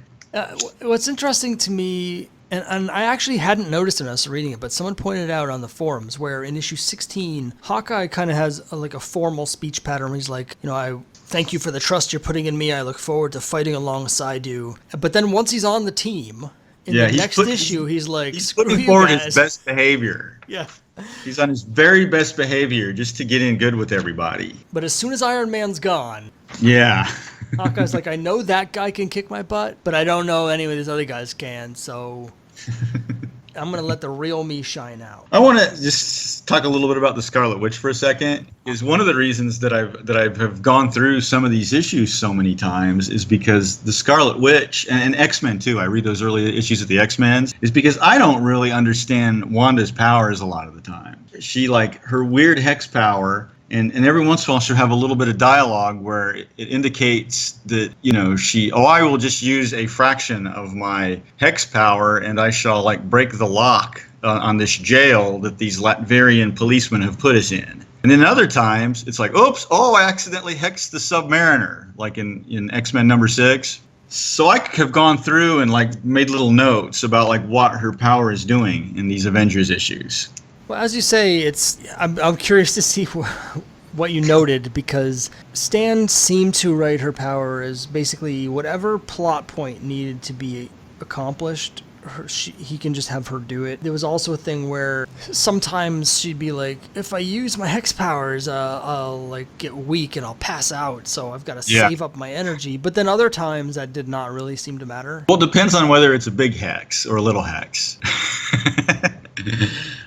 What's interesting to me, and I actually hadn't noticed when I was reading it, but someone pointed out on the forums where in issue 16, Hawkeye kind of has a formal speech pattern where he's like, I thank you for the trust you're putting in me. I look forward to fighting alongside you. But then once he's on the team, in the next issue, he's like, he's putting forward his best behavior. Yeah. He's on his very best behavior just to get in good with everybody. But as soon as Iron Man's gone, Hawkeye's like, I know that guy can kick my butt, but I don't know any of these other guys can, so I'm going to let the real me shine out. I want to just talk a little bit about the Scarlet Witch for a second. Is one of the reasons that I've gone through some of these issues so many times is because the Scarlet Witch and X-Men too. I read those early issues of the X-Men is because I don't really understand Wanda's powers a lot of the time. She her weird hex power. And every once in a while she'll have a little bit of dialogue where it indicates that, I will just use a fraction of my hex power and I shall break the lock on this jail that these Latvian policemen have put us in. And then other times it's oops, I accidentally hexed the Submariner, like in X-Men number 6. So I have gone through and made little notes about what her power is doing in these Avengers issues. Well, as you say, I'm curious to see what you noted because Stan seemed to write her power as basically whatever plot point needed to be accomplished, he can just have her do it. There was also a thing where sometimes she'd be like, if I use my hex powers, I'll like get weak and I'll pass out, so I've got to save up my energy. But then other times that did not really seem to matter. Well, it depends on whether it's a big hex or a little hex.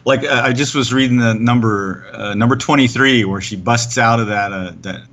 Like I just was reading the number 23, where she busts out of that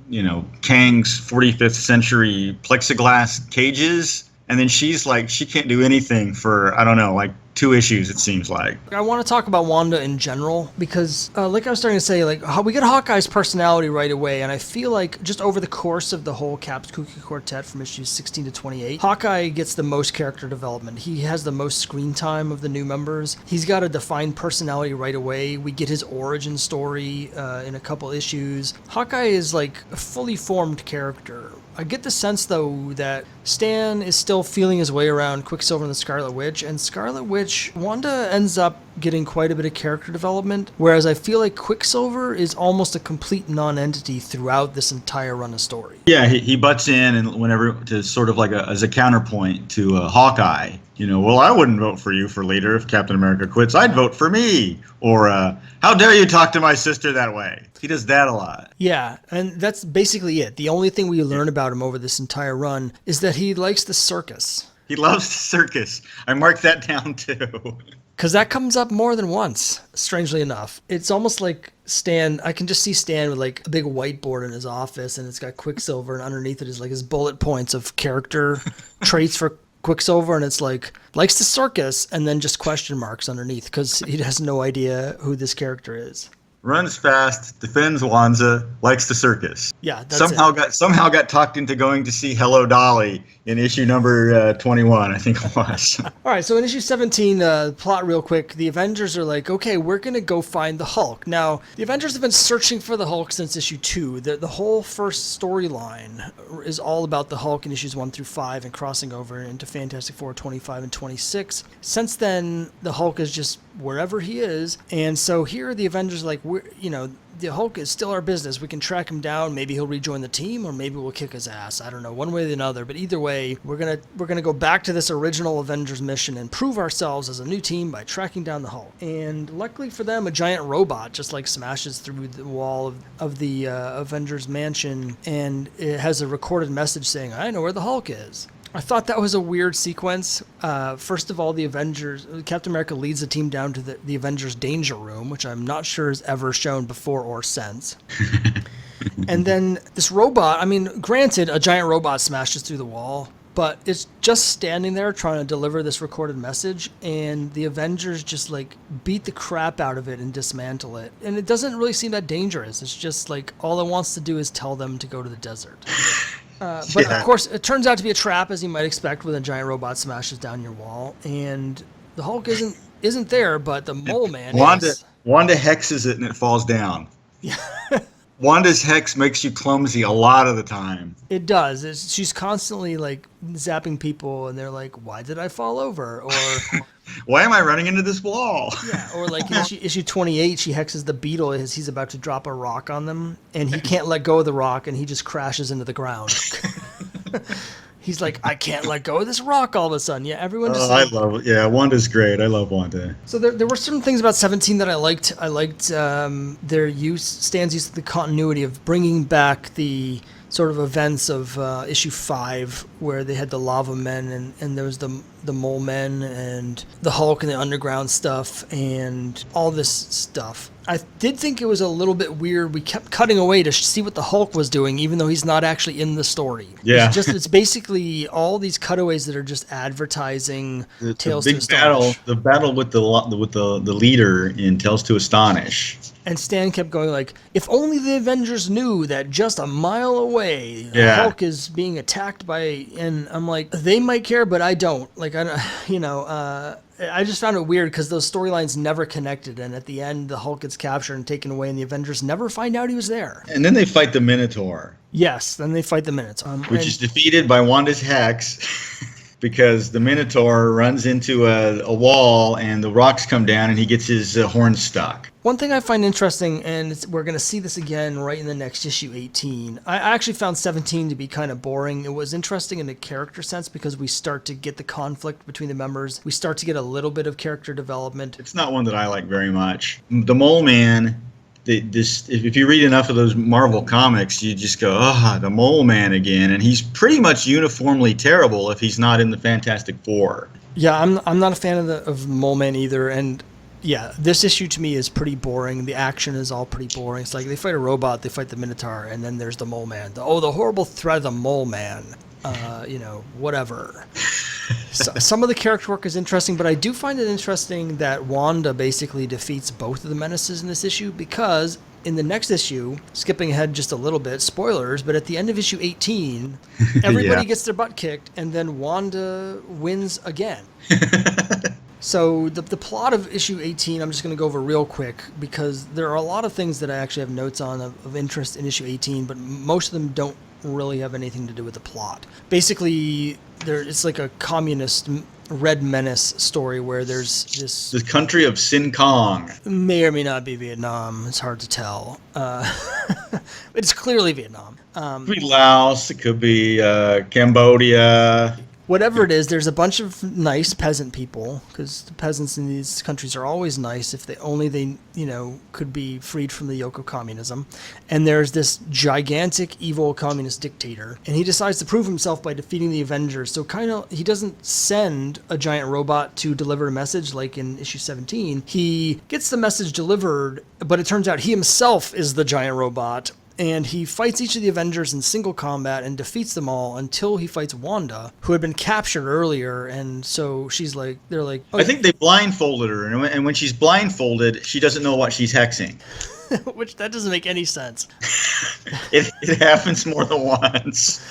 Kang's 45th century plexiglass cages, and then she's like, she can't do anything for, I don't know, like 2 issues, it seems like. I want to talk about Wanda in general because, like I was starting to say, like we get Hawkeye's personality right away, and I feel like just over the course of the whole Cap's Kooky Quartet from issues 16 to 28, Hawkeye gets the most character development. He has the most screen time of the new members. He's got a defined personality right away. We get his origin story in a couple issues. Hawkeye is like a fully formed character. I get the sense, though, that Stan is still feeling his way around Quicksilver and the Scarlet Witch, and Scarlet Witch, Wanda ends up getting quite a bit of character development, whereas I feel like Quicksilver is almost a complete non-entity throughout this entire run of story. Yeah, he butts in and whenever to sort of like as a counterpoint to Hawkeye. Well, I wouldn't vote for you for leader if Captain America quits. I'd vote for me. Or, how dare you talk to my sister that way? He does that a lot. Yeah, and that's basically it. The only thing we learn about him over this entire run is that he likes the circus. He loves the circus. I marked that down, too. Because that comes up more than once, strangely enough. It's almost like Stan, I can just see Stan with like a big whiteboard in his office, and it's got Quicksilver, and underneath it is like his bullet points of character traits for Quicksilver, and it's like, likes the circus, and then just question marks underneath, because he has no idea who this character is. Runs fast, defends Wanza, likes the circus. Yeah, that's somehow got talked into going to see Hello Dolly in issue number 21, I think it was. All right, so in issue 17, plot real quick, the Avengers are like, okay, we're going to go find the Hulk. Now, the Avengers have been searching for the Hulk since issue 2. The whole first storyline is all about the Hulk in issues 1 through 5 and crossing over into Fantastic Four 25 and 26. Since then, the Hulk is just wherever he is, and so here the Avengers are like, the Hulk is still our business. We can track him down. Maybe he'll rejoin the team, or maybe we'll kick his ass. I don't know, one way or another. But either way, we're gonna go back to this original Avengers mission and prove ourselves as a new team by tracking down the Hulk. And luckily for them, a giant robot just like smashes through the wall of the Avengers mansion, and it has a recorded message saying, "I know where the Hulk is." I thought that was a weird sequence. First of all, Captain America leads the team down to the Avengers Danger Room, which I'm not sure is ever shown before or since. And then this robot, granted, a giant robot smashes through the wall, but it's just standing there trying to deliver this recorded message, and the Avengers just like beat the crap out of it and dismantle it. And it doesn't really seem that dangerous. It's just like all it wants to do is tell them to go to the desert. But of course, it turns out to be a trap, as you might expect, when a giant robot smashes down your wall. And the Hulk isn't there, but the Mole Man is. Wanda hexes it and it falls down. Yeah. Wanda's hex makes you clumsy a lot of the time. It does. She's constantly like zapping people, and they're like, "Why did I fall over?" Or why am I running into this wall? Yeah, or like in issue 28, she hexes the Beetle as he's about to drop a rock on them, and he can't let go of the rock, and he just crashes into the ground. He's like, I can't let go of this rock all of a sudden. Yeah, everyone just... I love it. Yeah, Wanda's great. I love Wanda. So there were certain things about 17 that I liked. I liked Stan's use of the continuity of bringing back the sort of events of issue 5, where they had the lava men and there was the mole men and the Hulk and the underground stuff and all this stuff. I did think it was a little bit weird. We kept cutting away to see what the Hulk was doing, even though he's not actually in the story. Yeah. It's basically all these cutaways that are just advertising Tales to Astonish. The battle with the leader in Tales to Astonish. And Stan kept going like, if only the Avengers knew that just a mile away, Hulk is being attacked by, and I'm like, they might care, but I don't. Like, I just found it weird because those storylines never connected, and at the end, the Hulk gets captured and taken away, and the Avengers never find out he was there. And then they fight the Minotaur. Yes, then they fight the Minotaur. Which is defeated by Wanda's hex. because the Minotaur runs into a wall and the rocks come down and he gets his horns stuck. One thing I find interesting, and we're going to see this again right in the next issue 18, I actually found 17 to be kind of boring. It was interesting in a character sense because we start to get the conflict between the members. We start to get a little bit of character development. It's not one that I like very much. The Mole Man, if you read enough of those Marvel comics, you just go, the Mole Man again. And he's pretty much uniformly terrible if he's not in the Fantastic Four. Yeah, I'm not a fan of Mole Man either, and yeah, this issue to me is pretty boring. The action is all pretty boring. It's like they fight a robot, they fight the Minotaur, and then there's the Mole Man. The horrible threat of the Mole Man. Whatever. So, some of the character work is interesting, but I do find it interesting that Wanda basically defeats both of the menaces in this issue, because in the next issue, skipping ahead just a little bit, spoilers, but at the end of issue 18, everybody gets their butt kicked, and then Wanda wins again. So the plot of issue 18, I'm just going to go over real quick, because there are a lot of things that I actually have notes on of interest in issue 18, but most of them don't really have anything to do with the plot. Basically, it's like a communist Red Menace story where there's this... The country of Sin Kong. May or may not be Vietnam. It's hard to tell. It's clearly Vietnam. It could be Laos. It could be Cambodia. Whatever it is, there's a bunch of nice peasant people, because the peasants in these countries are always nice if they could be freed from the yoke of communism. And there's this gigantic evil communist dictator, and he decides to prove himself by defeating the Avengers. So he doesn't send a giant robot to deliver a message like in issue 17. He gets the message delivered, but it turns out he himself is the giant robot. And he fights each of the Avengers in single combat and defeats them all until he fights Wanda, who had been captured earlier. And so they're like... Oh, I think they blindfolded her, and when she's blindfolded, she doesn't know what she's hexing. Which, that doesn't make any sense. It happens more than once.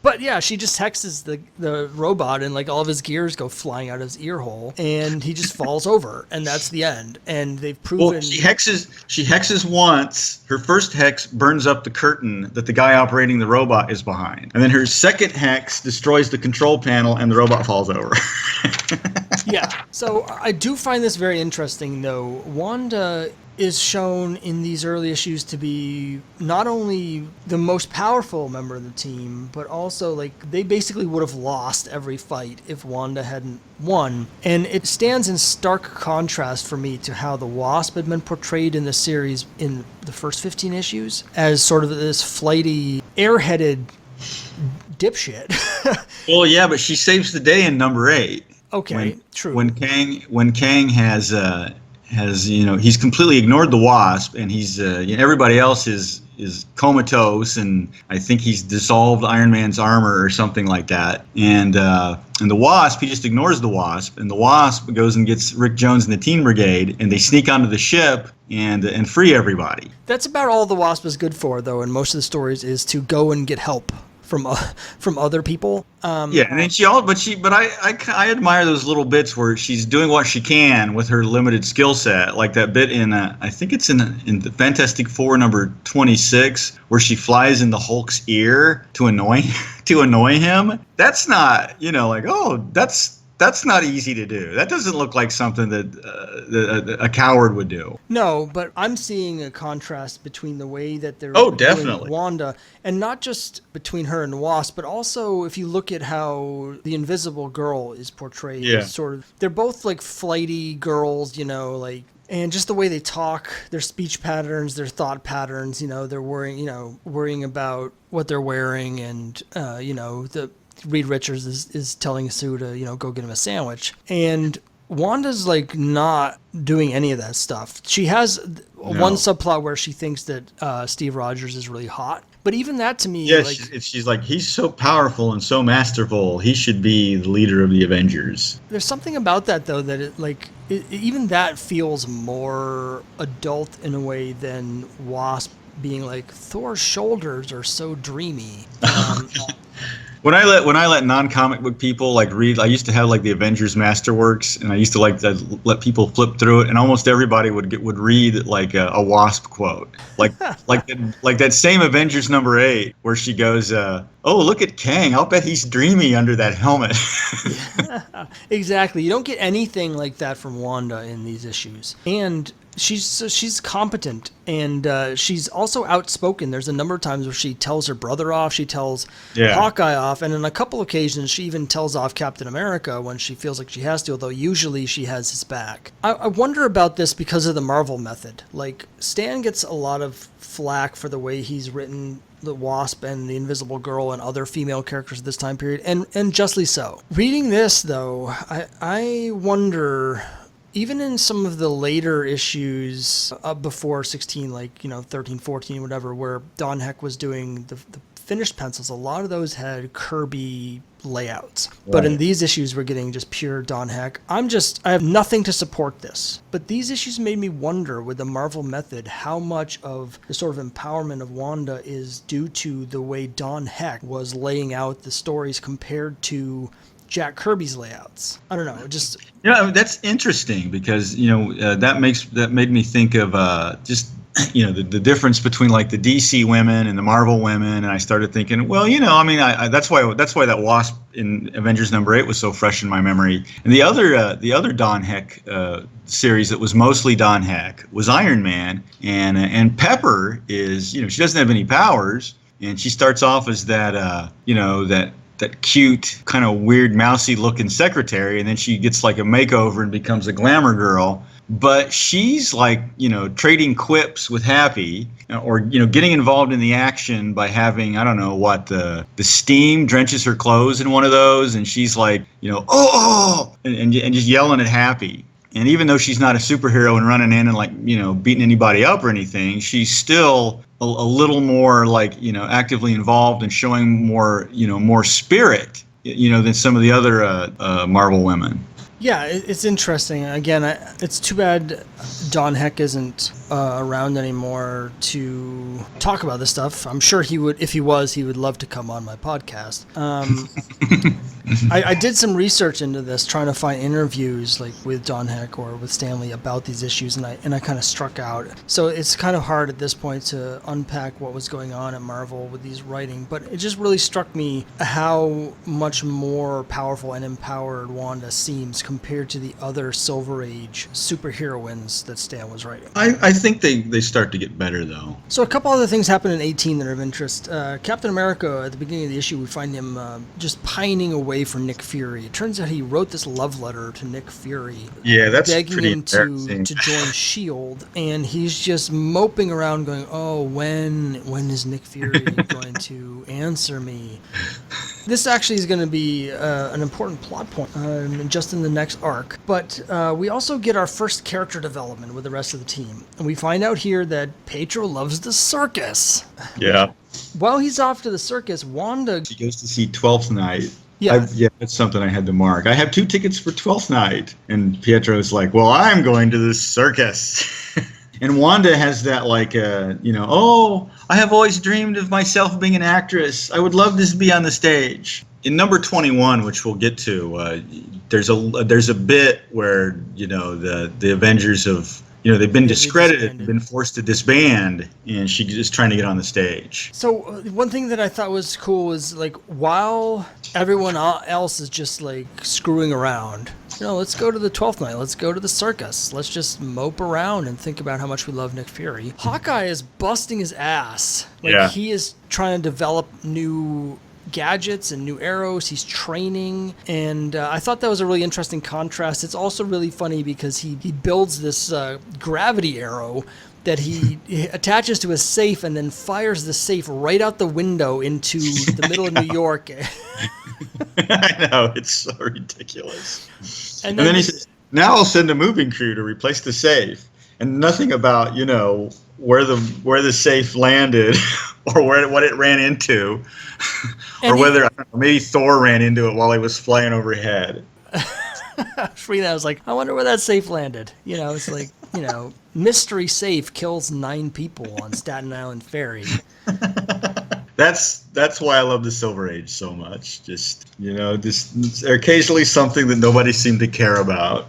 But yeah, she just hexes the robot, and like all of his gears go flying out of his ear hole, and he just falls over, and that's the end. And they've proven... Well, she hexes once. Her first hex burns up the curtain that the guy operating the robot is behind. And then her second hex destroys the control panel, and the robot falls over. Yeah, so I do find this very interesting, though. Wanda is shown in these early issues to be not only the most powerful member of the team, but also like they basically would have lost every fight if Wanda hadn't won. And it stands in stark contrast for me to how the Wasp had been portrayed in the series in the first 15 issues as sort of this flighty, airheaded dipshit. Well, yeah, but she saves the day in number 8. Okay, true. When Kang has he's completely ignored the Wasp, and he's everybody else is comatose, and I think he's dissolved Iron Man's armor or something like that. And the Wasp, he just ignores the Wasp, and the Wasp goes and gets Rick Jones and the Teen Brigade, and they sneak onto the ship and free everybody. That's about all the Wasp is good for, though, in most of the stories, is to go and get help from other people. Yeah, and then I admire those little bits where she's doing what she can with her limited skill set, like that bit in I think it's in the Fantastic Four number 26 where she flies in the Hulk's ear to annoy him. That's not that's not easy to do. That doesn't look like something that a coward would do. No, but I'm seeing a contrast between the way that they're definitely doing Wanda, and not just between her and Wasp, but also if you look at how the Invisible Girl is portrayed. Yeah. Sort of, they're both like flighty girls, and just the way they talk, their speech patterns, their thought patterns, they're worrying about what they're wearing, and Reed Richards is telling Sue to, go get him a sandwich. And Wanda's like not doing any of that stuff. She has one subplot where she thinks that Steve Rogers is really hot. But even that to me... Yeah, she's like, he's so powerful and so masterful. He should be the leader of the Avengers. There's something about that, though, that even that feels more adult in a way than Wasp being like, Thor's shoulders are so dreamy. When I let non-comic book people like read, I used to have like the Avengers Masterworks, and I used to like to let people flip through it, and almost everybody would read like a Wasp quote, like that same Avengers #8 where she goes, "Oh, look at Kang! I'll bet he's dreamy under that helmet." Yeah, exactly. You don't get anything like that from Wanda in these issues, and she's competent, and she's also outspoken. There's a number of times where she tells her brother off, she tells Hawkeye off, and on a couple occasions she even tells off Captain America when she feels like she has to, although usually she has his back. I wonder about this because of the Marvel method. Like, Stan gets a lot of flack for the way he's written the Wasp and the Invisible Girl and other female characters at this time period, and justly so. Reading this, though, I wonder, even in some of the later issues before 16, like, 13, 14, whatever, where Don Heck was doing the finished pencils, a lot of those had Kirby layouts. Right. But in these issues, we're getting just pure Don Heck. I have nothing to support this. But these issues made me wonder, with the Marvel method, how much of the sort of empowerment of Wanda is due to the way Don Heck was laying out the stories compared to Jack Kirby's layouts. I don't know. Just that's interesting, because that made me think of just the difference between like the DC women and the Marvel women, and I started thinking, well, that's why that Wasp in Avengers #8 was so fresh in my memory. And the other Don Heck series that was mostly Don Heck was Iron Man, and Pepper is she doesn't have any powers, and she starts off as that cute, kind of weird, mousy-looking secretary, and then she gets like a makeover and becomes a glamour girl. But she's like, trading quips with Happy, or getting involved in the action by having, I don't know what, the steam drenches her clothes in one of those, and she's like, and just yelling at Happy. And even though she's not a superhero and running in and like, beating anybody up or anything, she's still a little more like, actively involved and showing more, more spirit, than some of the other Marvel women. Yeah, it's interesting. Again, it's too bad Don Heck isn't around anymore to talk about this stuff. I'm sure he would, if he was, he would love to come on my podcast. I did some research into this, trying to find interviews like with Don Heck or with Stanley about these issues, and I kind of struck out. So it's kind of hard at this point to unpack what was going on at Marvel with these writing, but it just really struck me how much more powerful and empowered Wanda seems compared to the other Silver Age superheroines that Stan was writing. I think they start to get better, though. So a couple other things happen in 18 that are of interest. Captain America, at the beginning of the issue, we find him just pining away for Nick Fury. It turns out he wrote this love letter to Nick Fury. Yeah, that's begging pretty him to join S.H.I.E.L.D., and he's just moping around going, oh, when is Nick Fury going to answer me? This actually is going to be an important plot point just in the next arc. But we also get our first character development with the rest of the team. And we find out here that Pedro loves the circus. Yeah. While he's off to the circus, Wanda... She goes to see 12th Night. Yeah. That's something I had to mark. I have 2 tickets for 12th Night. And Pietro's like, well, I'm going to the circus. And Wanda has that like, oh, I have always dreamed of myself being an actress. I would love to be on the stage. In number 21, which we'll get to, there's a bit where, the Avengers have, they've been discredited, been forced to disband, and she's just trying to get on the stage. So one thing that I thought was cool was, like, while everyone else is just, like, screwing around, let's go to the 12th Night, let's go to the circus, let's just mope around and think about how much we love Nick Fury. Hawkeye is busting his ass. He is trying to develop new gadgets and new arrows. He's training, and I thought that was a really interesting contrast. It's also really funny because he builds this gravity arrow that he attaches to a safe and then fires the safe right out the window into the middle of New York. I know, it's so ridiculous. And then he says, now I'll send a moving crew to replace the safe. And nothing about, where the safe landed or what it ran into. Or whether, maybe Thor ran into it while he was flying overhead. Frida was like, I wonder where that safe landed. It's like, mystery safe kills 9 people on Staten Island Ferry. That's why I love the Silver Age so much. Just occasionally something that nobody seemed to care about.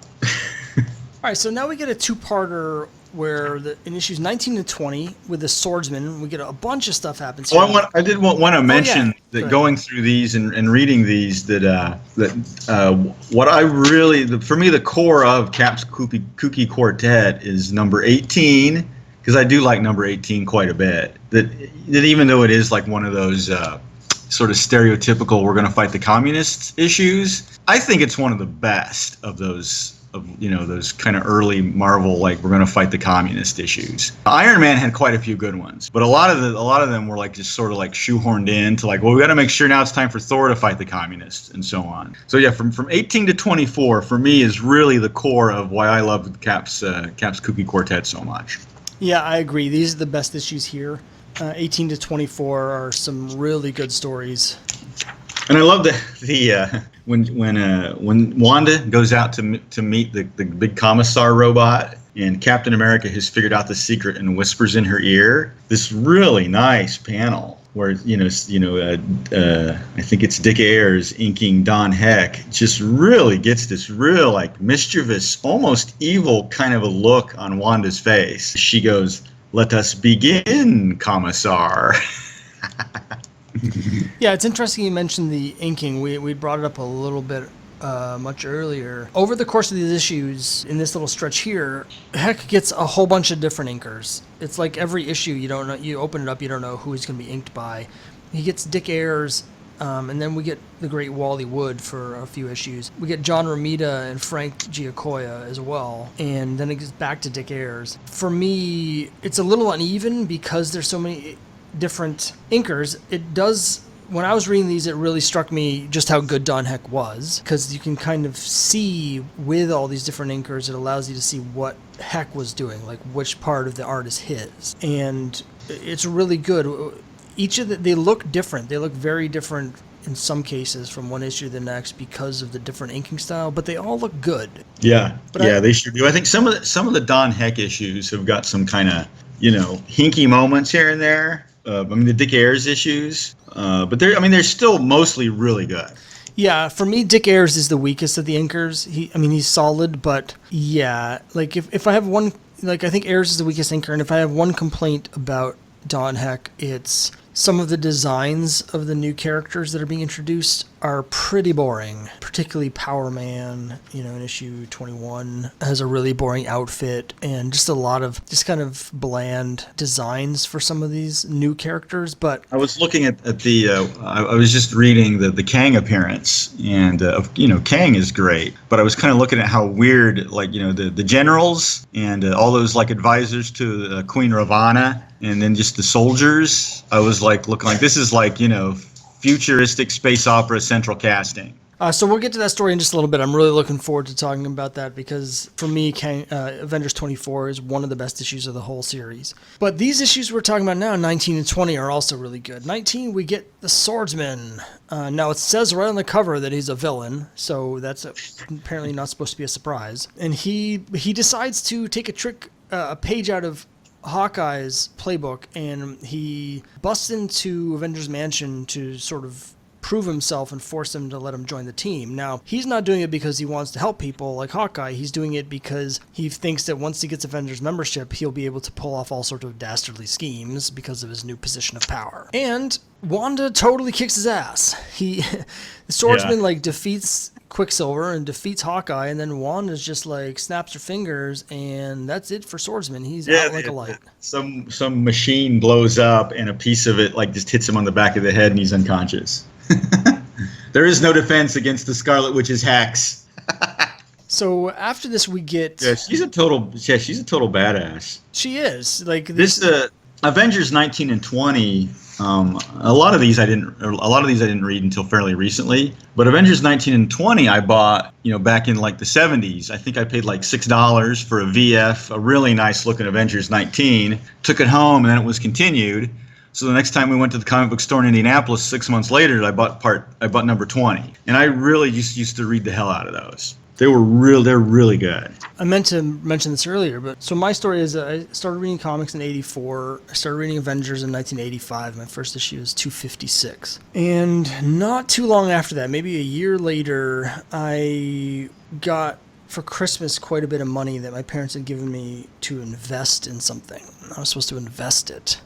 All right, so now we get a two-parter where in issues 19 to 20 with the swordsman, we get a bunch of stuff happens. I did want to mention that going through these and reading these, what I really, for me, the core of Cap's Kooky Quartet is number 18, because I do like number 18 quite a bit. That even though it is like one of those sort of stereotypical "we're going to fight the communists" issues, I think it's one of the best of those. Those kind of early Marvel, like, we're going to fight the communist issues. Iron Man had quite a few good ones, but a lot of them were like just sort of like shoehorned in to like, well, we got to make sure now it's time for Thor to fight the communists and so on. So yeah, from 18 to 24 for me is really the core of why I love Cap's Kooky Quartet so much. Yeah, I agree. These are the best issues here. 18 to 24 are some really good stories. And I love when Wanda goes out to meet the big commissar robot, and Captain America has figured out the secret and whispers in her ear. This really nice panel where I think it's Dick Ayers inking Don Heck, just really gets this real like mischievous, almost evil kind of a look on Wanda's face. She goes, "Let us begin, Commissar." Yeah, it's interesting you mentioned the inking. We brought it up a little bit much earlier. Over the course of these issues, in this little stretch here, Heck gets a whole bunch of different inkers. It's like every issue, you don't know. You open it up, you don't know who he's going to be inked by. He gets Dick Ayers, and then we get the great Wally Wood for a few issues. We get John Romita and Frank Giacoia as well, and then it gets back to Dick Ayers. For me, it's a little uneven because there's so many different inkers. It does, when I was reading these, it really struck me just how good Don Heck was, because you can kind of see with all these different inkers, it allows you to see what Heck was doing, like which part of the art is his, and it's really good. Each of they look different. They look very different in some cases from one issue to the next because of the different inking style, but they all look good. Yeah, they sure do. I think some of the Don Heck issues have got some kind of hinky moments here and there. The Dick Ayers issues, but they're still mostly really good. Yeah, for me, Dick Ayers is the weakest of the inkers. He's solid, but yeah, like if I have one, like I think Ayers is the weakest inker, and if I have one complaint about Don Heck, it's some of the designs of the new characters that are being introduced are pretty boring, particularly Power Man, in issue 21, has a really boring outfit and just a lot of just kind of bland designs for some of these new characters. But I was looking at the, I was just reading the Kang appearance, and, Kang is great, but I was kind of looking at how weird, like, the generals and all those, like, advisors to Queen Ravana, and then just the soldiers. I was like, looking like this is like, futuristic space opera central casting. So we'll get to that story in just a little bit. I'm really looking forward to talking about that because for me, Avengers 24 is one of the best issues of the whole series. But these issues we're talking about now, 19 and 20, are also really good. 19, we get the Swordsman. Now it says right on the cover that he's a villain, so that's apparently not supposed to be a surprise. And he decides to take a page out of Hawkeye's playbook, and he busts into Avengers Mansion to sort of prove himself and force them to let him join the team. Now, he's not doing it because he wants to help people like Hawkeye. He's doing it because he thinks that once he gets Avengers membership, he'll be able to pull off all sorts of dastardly schemes because of his new position of power. And Wanda totally kicks his ass. The Swordsman defeats Quicksilver and defeats Hawkeye, and then Wanda's just snaps her fingers, and that's it for Swordsman. He's out like a light. Some machine blows up, and a piece of it just hits him on the back of the head, and he's unconscious. There is no defense against the Scarlet Witch's hacks. So after this, we get she's a total badass. She is this Avengers 19 and 20. A lot of these I didn't read until fairly recently. But Avengers 19 and 20 I bought, back in the 70s. I think I paid $6 for a VF, a really nice looking Avengers 19. Took it home, and then it was continued. So the next time we went to the comic book store in Indianapolis 6 months later, I bought number 20. And I really just used to read the hell out of those. They're really good. I meant to mention this earlier, but so my story is I started reading comics in 84. I started reading Avengers in 1985. My first issue was 256. And not too long after that, maybe a year later, I got for Christmas quite a bit of money that my parents had given me to invest in something. I was supposed to invest it.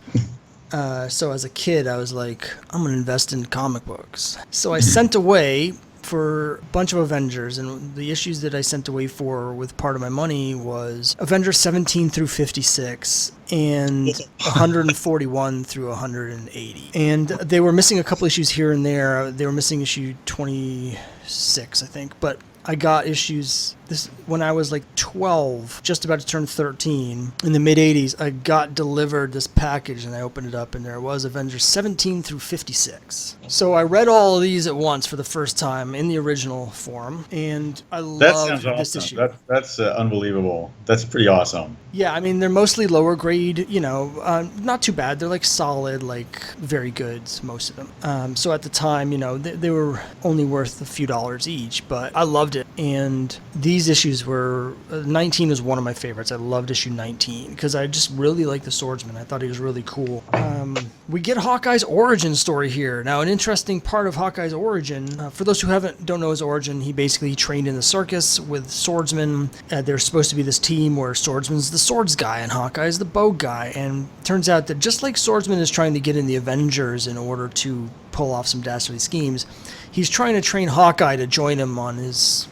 So as a kid, I was like, I'm going to invest in comic books. So I sent away for a bunch of Avengers, and the issues that I sent away for with part of my money was Avengers 17 through 56 and 141 through 180. And they were missing a couple issues here and there. They were missing issue 26, I think, but I got issues when I was like 12, just about to turn 13, in the mid-80s. I got delivered this package, and I opened it up, and there was Avengers 17 through 56. So I read all of these at once for the first time in the original form, and I loved this issue. That's unbelievable. That's pretty awesome. Yeah, I mean, they're mostly lower grade, not too bad. They're like solid, like very good, most of them. So at the time, they were only worth a few dollars each, but I loved it. And these issues were 19 was one of my favorites. I loved issue 19 because I just really liked the swordsman. I thought he was really cool. We get Hawkeye's origin story here. Now, an interesting part of Hawkeye's origin, for those who don't know his origin, he basically trained in the circus with swordsmen. There's supposed to be this team where swordsman's the swords guy and Hawkeye's the bow guy. And it turns out that just like Swordsman is trying to get in the Avengers in order to pull off some dastardly schemes, he's trying to train Hawkeye to join him on his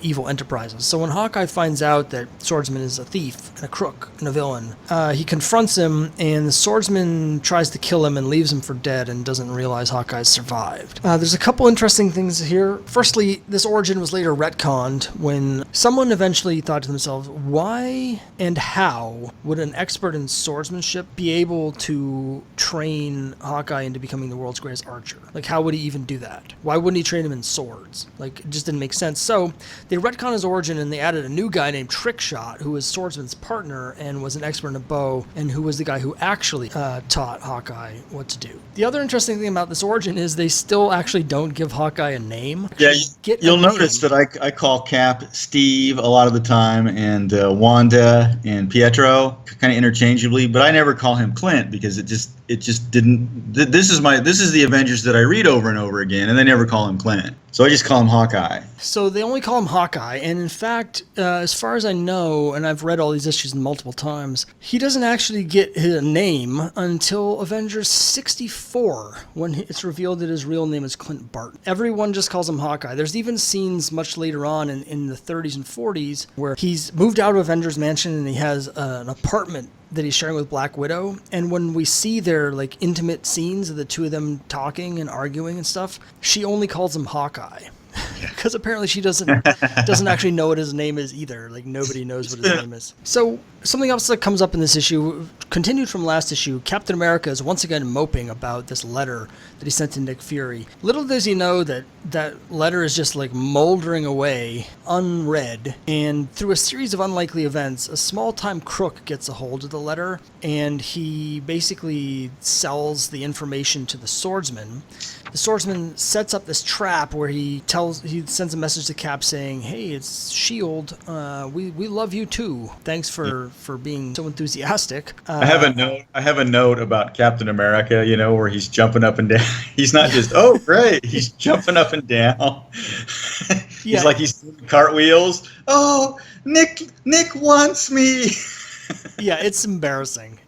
evil enterprises. So when Hawkeye finds out that Swordsman is a thief and a crook and a villain, he confronts him, and the Swordsman tries to kill him and leaves him for dead and doesn't realize Hawkeye's survived. There's a couple interesting things here. Firstly, this origin was later retconned when someone eventually thought to themselves, why and how would an expert in swordsmanship be able to train Hawkeye into becoming the world's greatest archer? Like, how would he even do that? Why wouldn't he train him in swords? Like, it just didn't make sense. So they retconned his origin, and they added a new guy named Trickshot, who was Swordsman's partner and was an expert in a bow, and who was the guy who actually taught Hawkeye what to do. The other interesting thing about this origin is they still actually don't give Hawkeye a name. Yeah, you'll notice that I call Cap Steve a lot of the time, and Wanda and Pietro kind of interchangeably, but I never call him Clint because it just didn't. This is the Avengers that I read over and over again, and they never call him Clint. So I just call him Hawkeye. So they only call him Hawkeye, and in fact, as far as I know, and I've read all these issues multiple times, he doesn't actually get his name until Avengers 64, when it's revealed that his real name is Clint Barton. Everyone just calls him Hawkeye. There's even scenes much later on in the 30s and 40s where he's moved out of Avengers Mansion and he has an apartment that he's sharing with Black Widow, and when we see their like intimate scenes of the two of them talking and arguing and stuff, she only calls him Hawkeye. Because apparently she doesn't actually know what his name is either. Like, nobody knows what his name is. So something else that comes up in this issue, continued from last issue, Captain America is once again moping about this letter that he sent to Nick Fury. Little does he know that that letter is just like moldering away, unread, and through a series of unlikely events, a small-time crook gets a hold of the letter, and he basically sells the information to the swordsman. The swordsman sets up this trap where he sends a message to Cap saying, "Hey, it's S.H.I.E.L.D. We love you too. Thanks for being so enthusiastic." I have a note about Captain America, where he's jumping up and down. He's not just, oh great, he's jumping up and down. He's like he's doing cartwheels. Oh, Nick wants me. Yeah, it's embarrassing.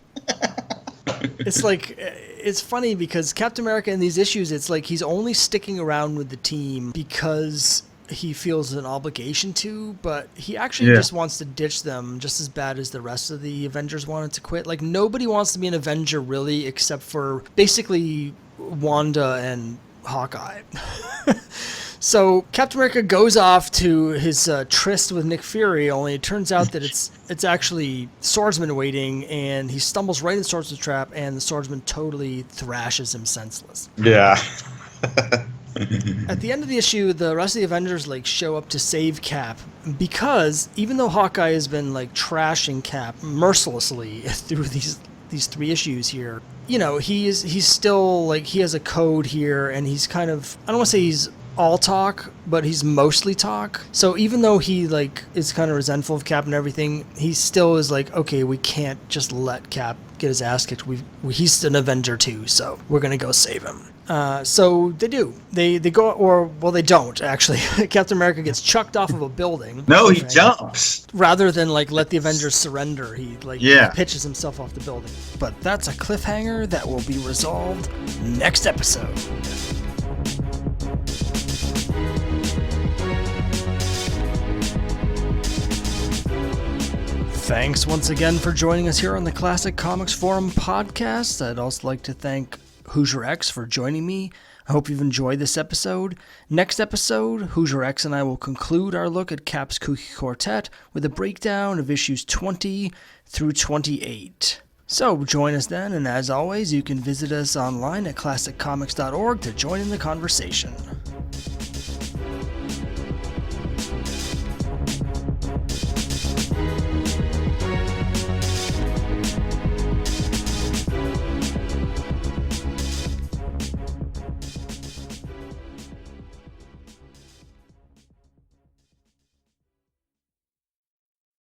It's like, it's funny because Captain America in these issues, it's like he's only sticking around with the team because he feels an obligation to, but he actually just wants to ditch them just as bad as the rest of the Avengers wanted to quit. Like, nobody wants to be an Avenger really, except for basically Wanda and Hawkeye. So Captain America goes off to his tryst with Nick Fury, only it turns out that it's actually Swordsman waiting, and he stumbles right in the Swordsman's trap, and the Swordsman totally thrashes him senseless. Yeah. At the end of the issue, the rest of the Avengers show up to save Cap, because even though Hawkeye has been trashing Cap mercilessly through these 3 issues here, he's still he has a code here, and he's kind of, I don't want to say he's all talk, but he's mostly talk. So even though he like is kind of resentful of Cap and everything, he still is like, okay, we can't just let Cap get his ass kicked. He's an Avenger too, so we're gonna go save him. So they do. They go, or well, they don't actually. Captain America gets chucked off of a building. No, he jumps. Rather than like let the Avengers surrender, he pitches himself off the building. But that's a cliffhanger that will be resolved next episode. Thanks once again for joining us here on the Classic Comics Forum podcast. I'd also like to thank Hoosier X for joining me. I hope you've enjoyed this episode. Next episode, Hoosier X and I will conclude our look at Cap's Kooky Quartet with a breakdown of issues 20 through 28. So join us then, and as always, you can visit us online at classiccomics.org to join in the conversation.